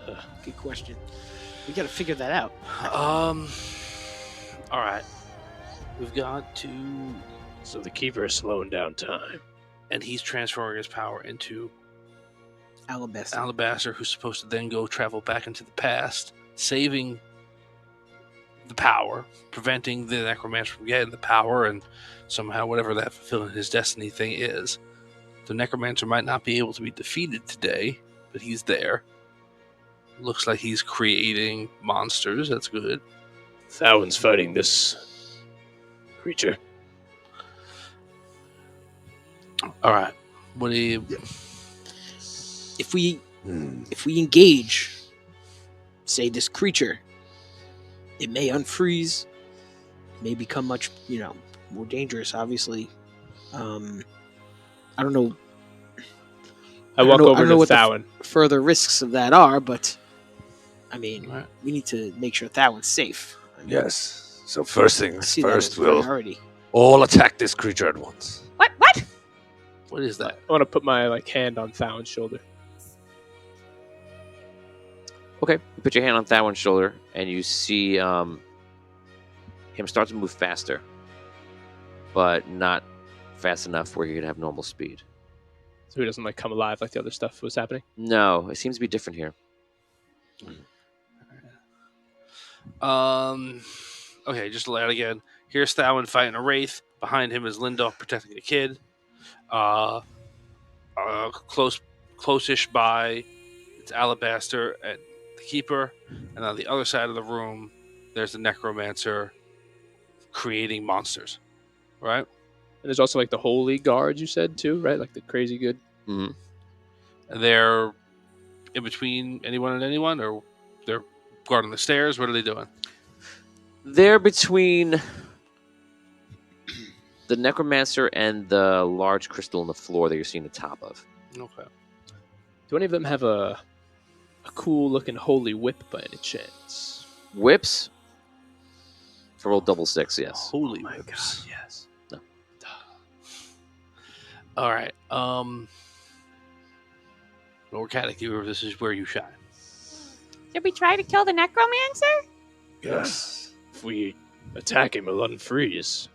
do? Good question. We gotta figure that out. All right. We've got to, So the Keeper is slowing down time. and he's transferring his power into Alabaster. Alabaster, who's supposed to then go travel back into the past, saving the power, preventing the Necromancer from getting the power, and somehow whatever that fulfilling his destiny thing is. The Necromancer might not be able to be defeated today, but he's there. Looks like he's creating monsters. That's good. Thawen's fighting this creature. All right. What do you? If we engage, say, this creature, it may unfreeze may become much, more dangerous. Obviously, I don't know. I walk don't over know to what the Thawen. further risks of that are, but I mean, Right. we need to make sure Thawen's safe. I mean, Yes. So first I things see that as first, a we'll priority. all attack this creature at once. What? What is that? I want to put my hand on Thawen's shoulder. Okay, you put your hand on Thawen's shoulder, and you see him start to move faster, but not fast enough where you could have normal speed. So he doesn't come alive like the other stuff was happening. No, it seems to be different here. Okay, just to lay out again. Here's Thawen fighting a wraith. Behind him is Lindor protecting a kid. Close-ish by, it's Alabaster and the Keeper. And on the other side of the room, there's the Necromancer creating monsters. Right? And there's also the holy guards you said too, right? Like the crazy good. Mm-hmm. And they're in between anyone and anyone, or they're guarding the stairs? What are they doing? They're between the Necromancer and the large crystal on the floor that you're seeing the top of. Okay. Do any of them have a cool looking holy whip by any chance? Whips? For roll double six, yes. Holy my whips. God, yes. No. All right. Lord Caddoc, this is where you shine. Should we try to kill the necromancer? Yes. If we attack him, he'll unfreeze.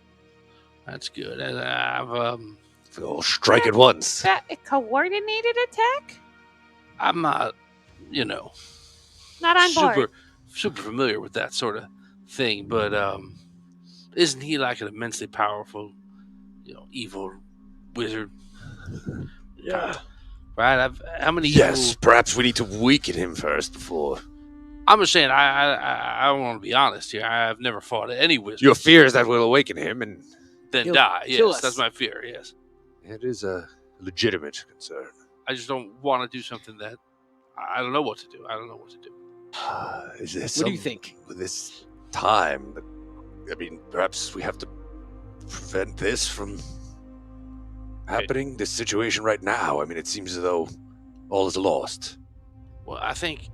That's good. And I've If we all strike at once. Is that a coordinated attack? I'm not, Not on board. super familiar with that sort of thing, but isn't he like an immensely powerful, evil wizard? Yeah. Right? How many? Yes, Evil... perhaps we need to weaken him first before. I'm just saying. I want to be honest here. I've never fought any wizard. Your fear is that we'll awaken him, and then Kill- die. kill Yes, us. that's my fear. Yes, it is a legitimate concern. I just don't want to do something that I don't know what to do. Is there What do you think? With this time, perhaps we have to prevent this from happening. This situation right now. It seems as though all is lost. Well, I think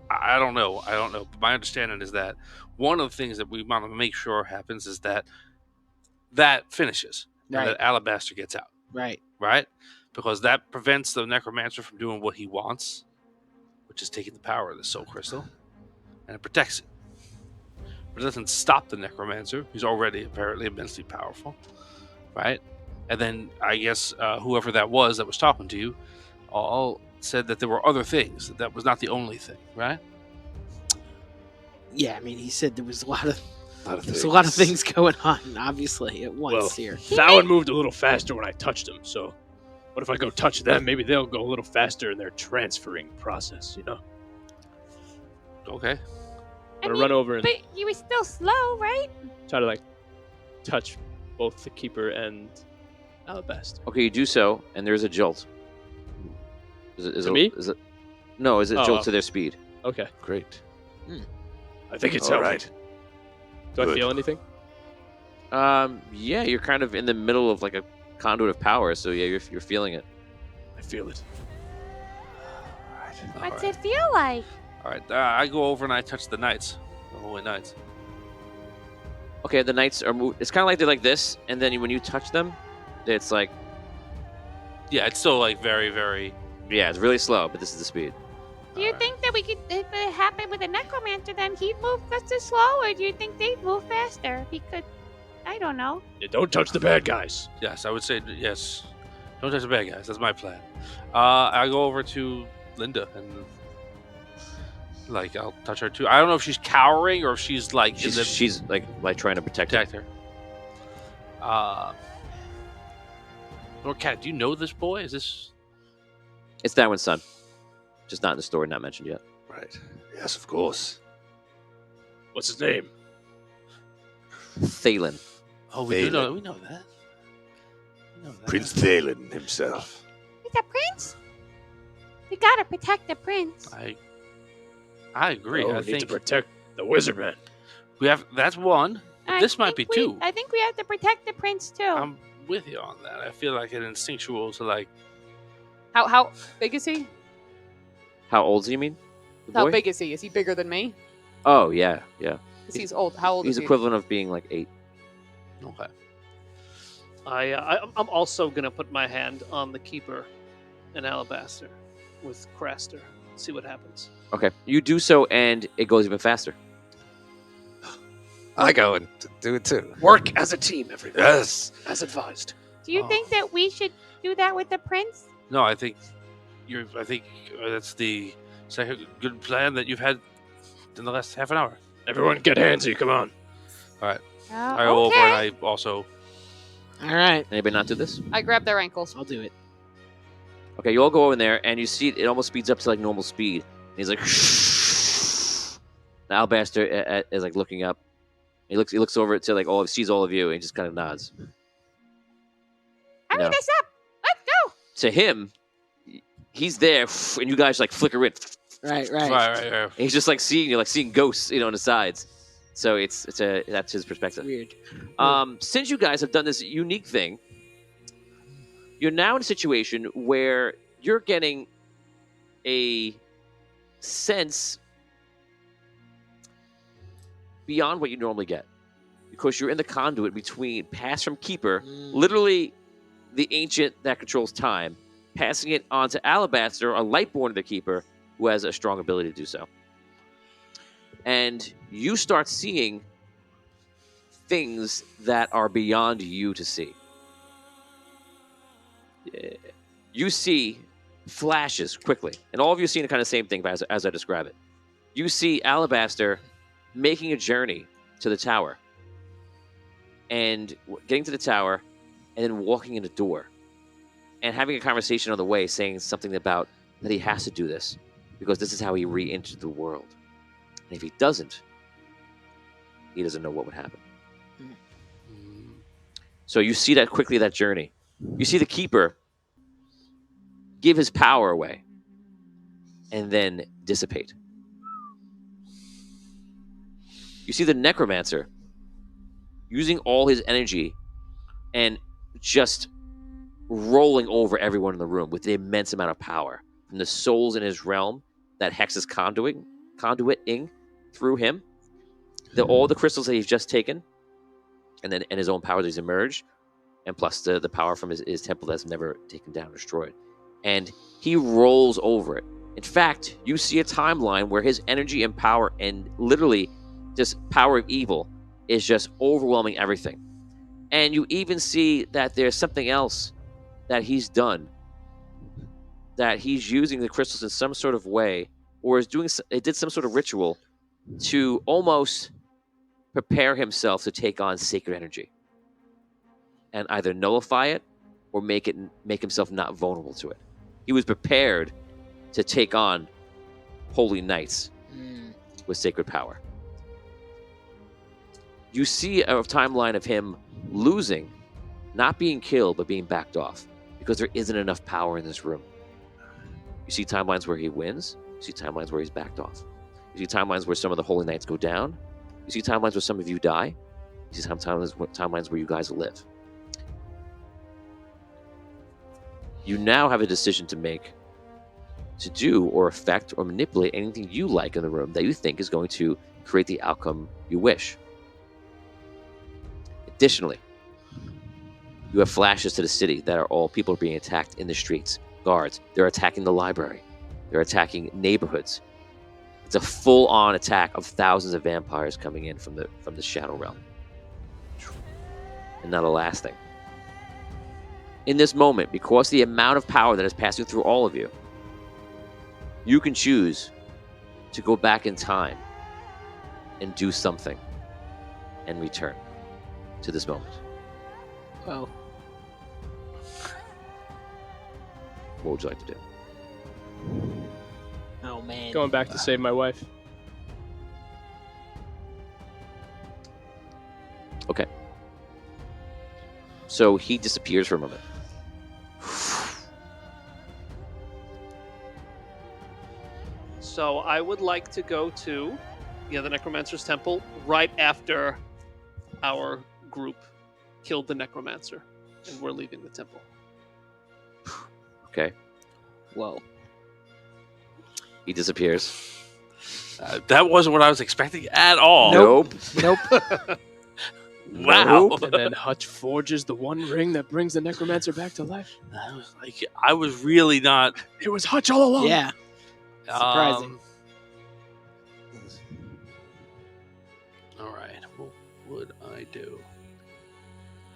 I don't know. But my understanding is that one of the things that we want to make sure happens is that finishes and Right. that Alabaster gets out. Right. Right? Because that prevents the Necromancer from doing what he wants, which is taking the power of the Soul Crystal, and it protects it. But it doesn't stop the Necromancer, who's already apparently immensely powerful, right? And then I guess whoever that was talking to you all said that there were other things. That was not the only thing, right? Yeah, he said there was a lot of There's a lot of things going on, obviously, at once Well, here. Thawen moved a little faster when I touched him, so what if I go touch them? Maybe they'll go a little faster in their transferring process, Okay. I'm gonna run over and But he was still slow, right? try to touch both the Keeper and Alabaster. Okay, you do so, and there's a jolt. Is To me? Is it? No, is it Oh, jolt oh. to their speed? Okay, great. I think it's All helping. right. Do I Good. feel anything? Yeah, you're kind of in the middle of a conduit of power, so yeah, you're feeling it. I feel it. What's it feel like? All right. I go over and I touch the knights, the holy knights. Okay, the knights are moved. It's kind of like they're like this, and then when you touch them, it's like, Yeah, it's still very, very. yeah, it's really slow, but this is the speed. Do you think that we could, if it happened with a necromancer, then he'd move just as slow, or do you think they'd move faster? Because, I don't know. Yeah, don't touch the bad guys. Yes, I would say yes. Don't touch the bad guys. That's my plan. I go over to Linda and I'll touch her too. I don't know if she's cowering or if she's She's like trying to protect her. Lord Cat, do you know this boy? Is this? It's Thawen's son, just not in the story, not mentioned yet. Right. Yes, of course. What's his name? Thalen. Oh, we know that. We know that. Prince Thalen himself. He's a prince? We gotta protect the prince. I agree. Oh, I we need to think protect the wizard man. we have. That's one. This might be two. I think we have to protect the prince too. I'm with you on that. I feel like it's instinctual to like. How big is he? How old do you mean? The How boy? big is he? Is he bigger than me? Oh, yeah, yeah. 'Cause he's old. How old He's is he? equivalent of being like 8. Okay. I'm also gonna put my hand on the keeper and Alabaster with Craster. See what happens. Okay. You do so, and it goes even faster. I go and do it too. Work as a team, everyone. Yes. As advised. Do you think that we should do that with the prince? No, I think that's the second good plan that you've had in the last half an hour. Everyone get handsy, come on. I go over and I also. All right, Anybody not do this? I grab their ankles. I'll do it. Okay, you all go over there, and you see it almost speeds up to like normal speed. And he's like, and Alabaster is like looking up. He looks over to like sees all of you, and he just kind of nods. Hurry No. this up. Let's go. To him, he's there, and you guys like flicker in. Right. And he's just like seeing ghosts, on the sides. So that's his perspective. Weird. Since you guys have done this unique thing, you're now in a situation where you're getting a sense beyond what you normally get, because you're in the conduit between pass from Keeper, literally the ancient that controls time, passing it on to Alabaster, a lightborn of the Keeper, who has a strong ability to do so. And you start seeing things that are beyond you to see. You see flashes quickly, and all of you are seeing the kind of same thing as I describe it. You see Alabaster making a journey to the tower, and getting to the tower, and then walking in the door, and having a conversation on the way, saying something about that he has to do this because this is how he re-entered the world. And if he doesn't know what would happen. So you see that quickly, that journey. You see the Keeper give his power away and then dissipate. You see the Necromancer using all his energy and just rolling over everyone in the room with an immense amount of power from the souls in his realm that Hex is conduiting through him. All the crystals that he's just taken, and his own power that he's emerged, and plus the power from his temple that's never taken down or destroyed. And he rolls over it. In fact, you see a timeline where his energy and power and literally just power of evil is just overwhelming everything. And you even see that there's something else that he's done, that he's using the crystals in some sort of way, or did some sort of ritual to almost prepare himself to take on sacred energy and either nullify it or make himself not vulnerable to it. He was prepared to take on holy knights with sacred power. You see a timeline of him losing, not being killed, but being backed off because there isn't enough power in this room. You see timelines where he wins. You see timelines where he's backed off. You see timelines where some of the holy knights go down. You see timelines where some of you die. You see timelines where you guys live. You now have a decision to make to do or affect or manipulate anything you like in the room that you think is going to create the outcome you wish. Additionally, you have flashes to the city that are all people being attacked in the streets. Guards, they're attacking the library. They're attacking neighborhoods. It's a full-on attack of thousands of vampires coming in from the Shadow Realm. And now the last thing. In this moment, because the amount of power that is passing through all of you, you can choose to go back in time and do something and return to this moment. Well, What would you like to do? oh man. Going back to save my wife. Okay. So he disappears for a moment. So I would like to go to the Necromancer's Temple right after our group killed the necromancer, and we're leaving the temple. Okay. Whoa. He disappears. That wasn't what I was expecting at all. Nope. Nope. Wow. And then Hutch forges the one ring that brings the necromancer back to life. I was really not. It was Hutch all along. Yeah. Surprising. All right. What would I do?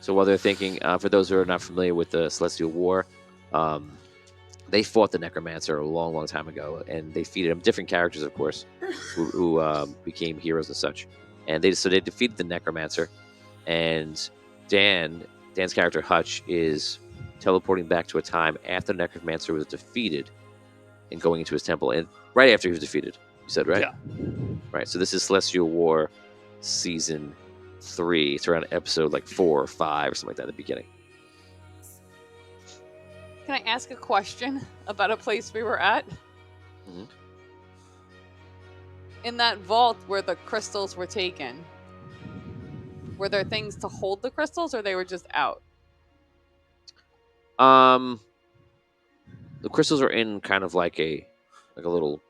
So while they're thinking, for those who are not familiar with the Celestial War, they fought the Necromancer a long, long time ago, and they defeated him. Different characters, of course, who became heroes and such. And they defeated the Necromancer, and Dan's character Hutch is teleporting back to a time after the Necromancer was defeated, and going into his temple, and right after he was defeated. You said, right? Yeah. Right. So this is Celestial War season 3. It's around episode like 4 or 5 or something like that at the beginning. Can I ask a question about a place we were at? Mhm. In that vault where the crystals were taken, were there things to hold the crystals, or they were just out? The crystals are in kind of like a little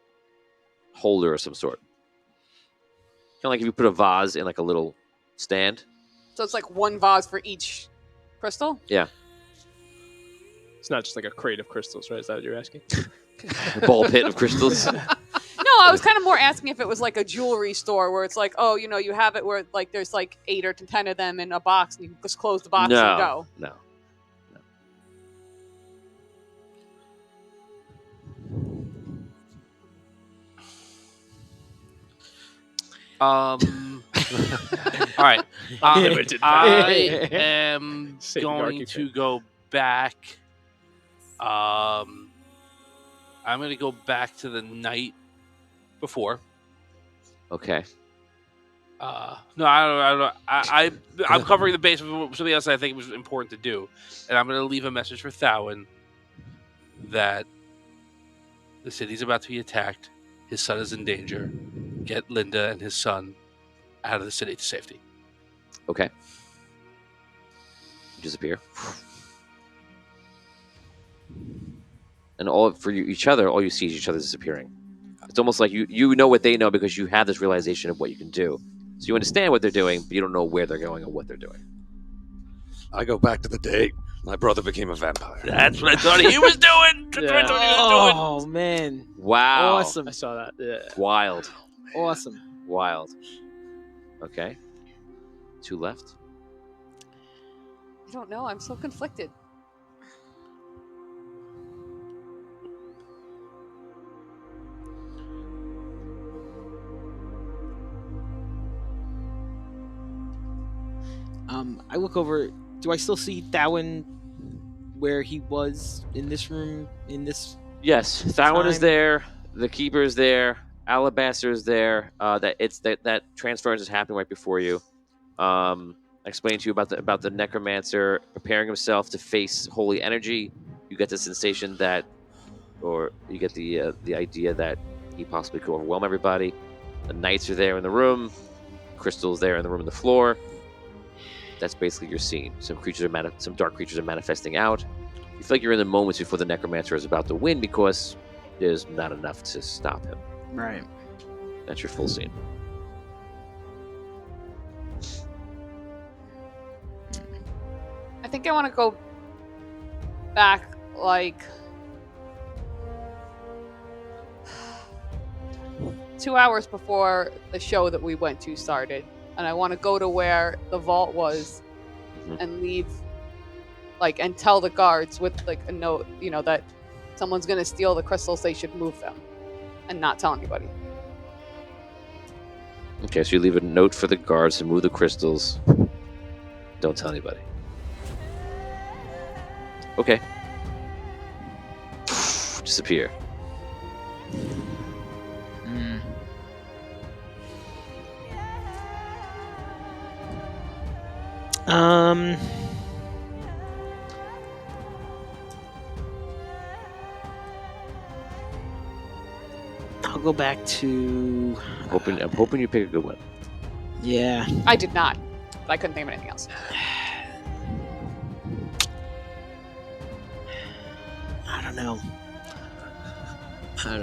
holder of some sort. Kind of like if you put a vase in like a little stand. So it's like one vase for each crystal? Yeah. It's not just like a crate of crystals, right? Is that what you're asking? A ball pit of crystals. No, I was kind of more asking if it was like a jewelry store where it's like, oh, you have it where like there's like 8 or 10 of them in a box, and you just close the box and go. No. All right. Limited I am Satan going Darky to Pit. go back. I'm going to go back to the night before. Okay. No, I don't. I'm covering the base with something else I think was important to do, and I'm going to leave a message for Thowin that the city's about to be attacked. His son is in danger. Get Linda and his son out of the city to safety. Okay. You disappear. And all for each other, all you see is each other disappearing. It's almost like you know what they know because you have this realization of what you can do. So you understand what they're doing, but you don't know where they're going or what they're doing. I go back to the day my brother became a vampire. That's what I thought he was doing. That's what I thought he was doing. Oh man. Wow. Awesome. I saw that. Yeah. Wild. Awesome. Wild. Okay. 2 left. I don't know. I'm so conflicted. I look over. Do I still see Thowin where he was in this room? In this? Yes, Thowin is Time. there. The Keeper is there. Alabaster is there. That transference is happening right before you. I explained to you about the Necromancer preparing himself to face holy energy. You get the sensation that, or you get the idea that he possibly could overwhelm everybody. The knights are there in the room. Crystals there in the room on the floor. That's basically your scene. Some dark creatures are manifesting out. You feel like you're in the moments before the Necromancer is about to win because there's not enough to stop him. Right. That's your full scene. I think I want to go back like 2 hours before the show that we went to started. And I want to go to where the vault was and leave, like, and tell the guards with, like, a note, that someone's going to steal the crystals, they should move them and not tell anybody. Okay, so you leave a note for the guards to move the crystals. Don't tell anybody. Okay. Disappear. I'll go back to. I'm hoping you pick a good one. Yeah. I did not. I couldn't think of anything else. I don't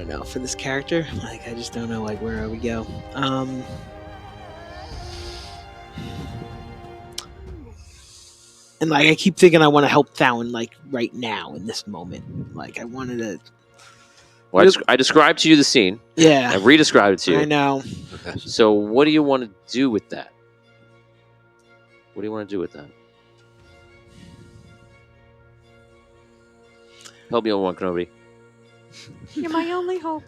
know. For this character, like I just don't know like where we go. And like I keep thinking I want to help Thawen like right now in this moment. Like I wanted to. Well, I described to you the scene. Yeah. I re-described it to you. I know. So what do you want to do with that? What do you want to do with that? Help me on one, Kenobi. You're my only hope.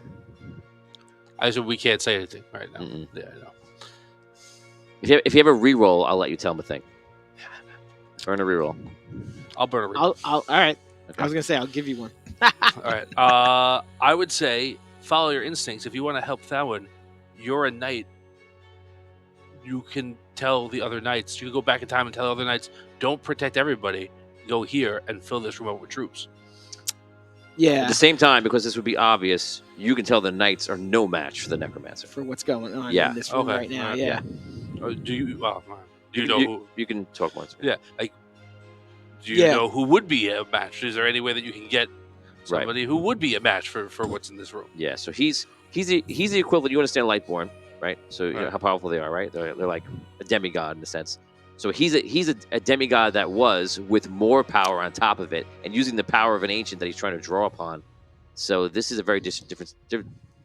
I said we can't say anything right now. Mm-mm. Yeah, I know. If you have a reroll, I'll let you tell him a thing. Burn a reroll. I'll burn a reroll. All right. Okay. I was gonna say I'll give you one. All right. I would say follow your instincts. If you want to help Thawen, you're a knight. You can tell the other knights. You can go back in time and tell the other knights, don't protect everybody. Go here and fill this room up with troops. Yeah. At the same time, because this would be obvious, you can tell the knights are no match for the necromancer. For what's going on Yeah. in this room right now. Yeah. Do you? Do you know who? You can talk once. Yeah. Like, do you know who would be a match? Is there any way that you can get somebody who would be a match for what's in this room? Yeah. So he's the equivalent. You understand Lightborn, right? So you know how powerful they are, right? They're like a demigod in a sense. So he's a demigod that was with more power on top of it, and using the power of an ancient that he's trying to draw upon. So this is a very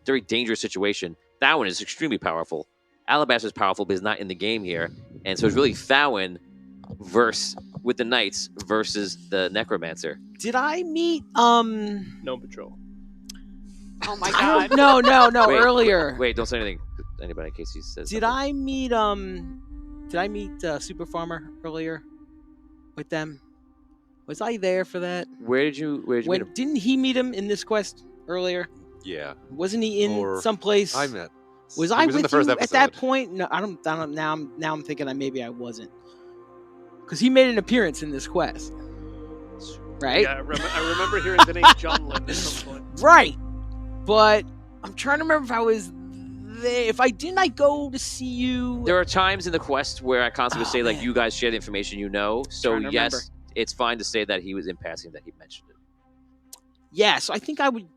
very dangerous situation. Thawen is extremely powerful. Alabaster is powerful, but is not in the game here, and so it's really Thawen with the knights versus the necromancer. Did I meet No patrol. Oh my god. No, Wait, earlier. Wait, don't say anything to anybody in case he says. Did I meet Super Farmer earlier with them? Was I there for that? Where did you meet him? Didn't he meet him in this quest earlier? Yeah. Wasn't he in Or someplace? I met. Was He I was in with the first you episode. at that point? No, I don't. Now I'm thinking that maybe I wasn't, because he made an appearance in this quest, right? Yeah, I remember hearing the name John Lynn at some point. Right, but I'm trying to remember if I was there. If I didn't, I go to see you. There are times in the quest where I constantly say, like, man. you guys share the information you know. So, Trying to yes, remember. it's fine to say that he was in passing, that he mentioned it. Yeah, so I think I would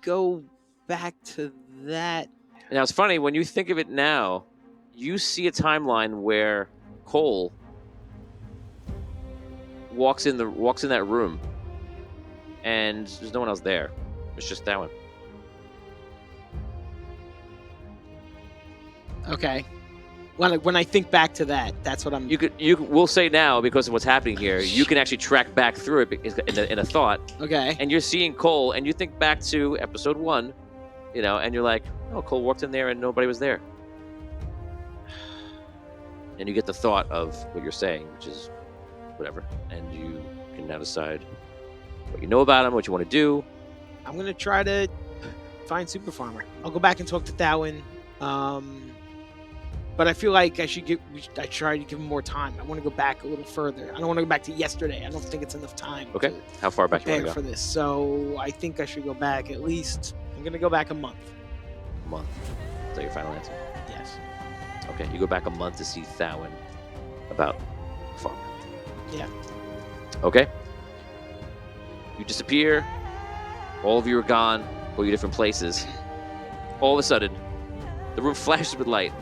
go back to that. Now, it's funny, when you think of it now, you see a timeline where Cole walks in that room, and there's no one else there. It's just that one. Okay. When I think back to that, that's what I'm. We'll say now, because of what's happening here, you can actually track back through it in a thought. Okay. And you're seeing Cole, and you think back to episode 1, and you're like, oh, Cole walked in there and nobody was there. And you get the thought of what you're saying, which is whatever. And you can now decide what you know about him, what you want to do. I'm going to try to find Super Farmer. I'll go back and talk to Thawen. But I feel like I try to give him more time. I want to go back a little further. I don't want to go back to yesterday. I don't think it's enough time. Okay. How far back do you want to for go? this? So I think I should go back at least. I'm going to go back a month. A month. Is that your final answer? Yes. Okay. You go back a month to see Thawen about the farm. Yeah. Okay. You disappear. All of you are gone. Go your different places. All of a sudden, the room flashes with light.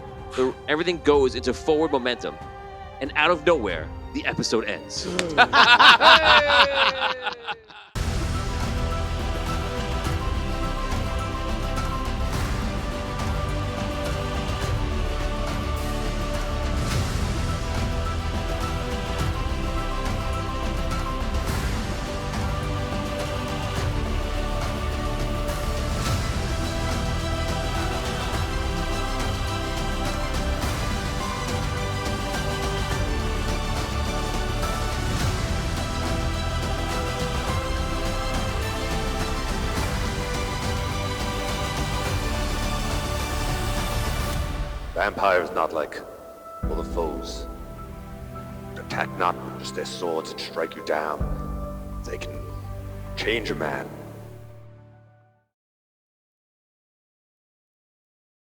Everything goes into forward momentum. And out of nowhere, the episode ends. Vampires not like other foes. Attack not with just their swords and strike you down. They can change a man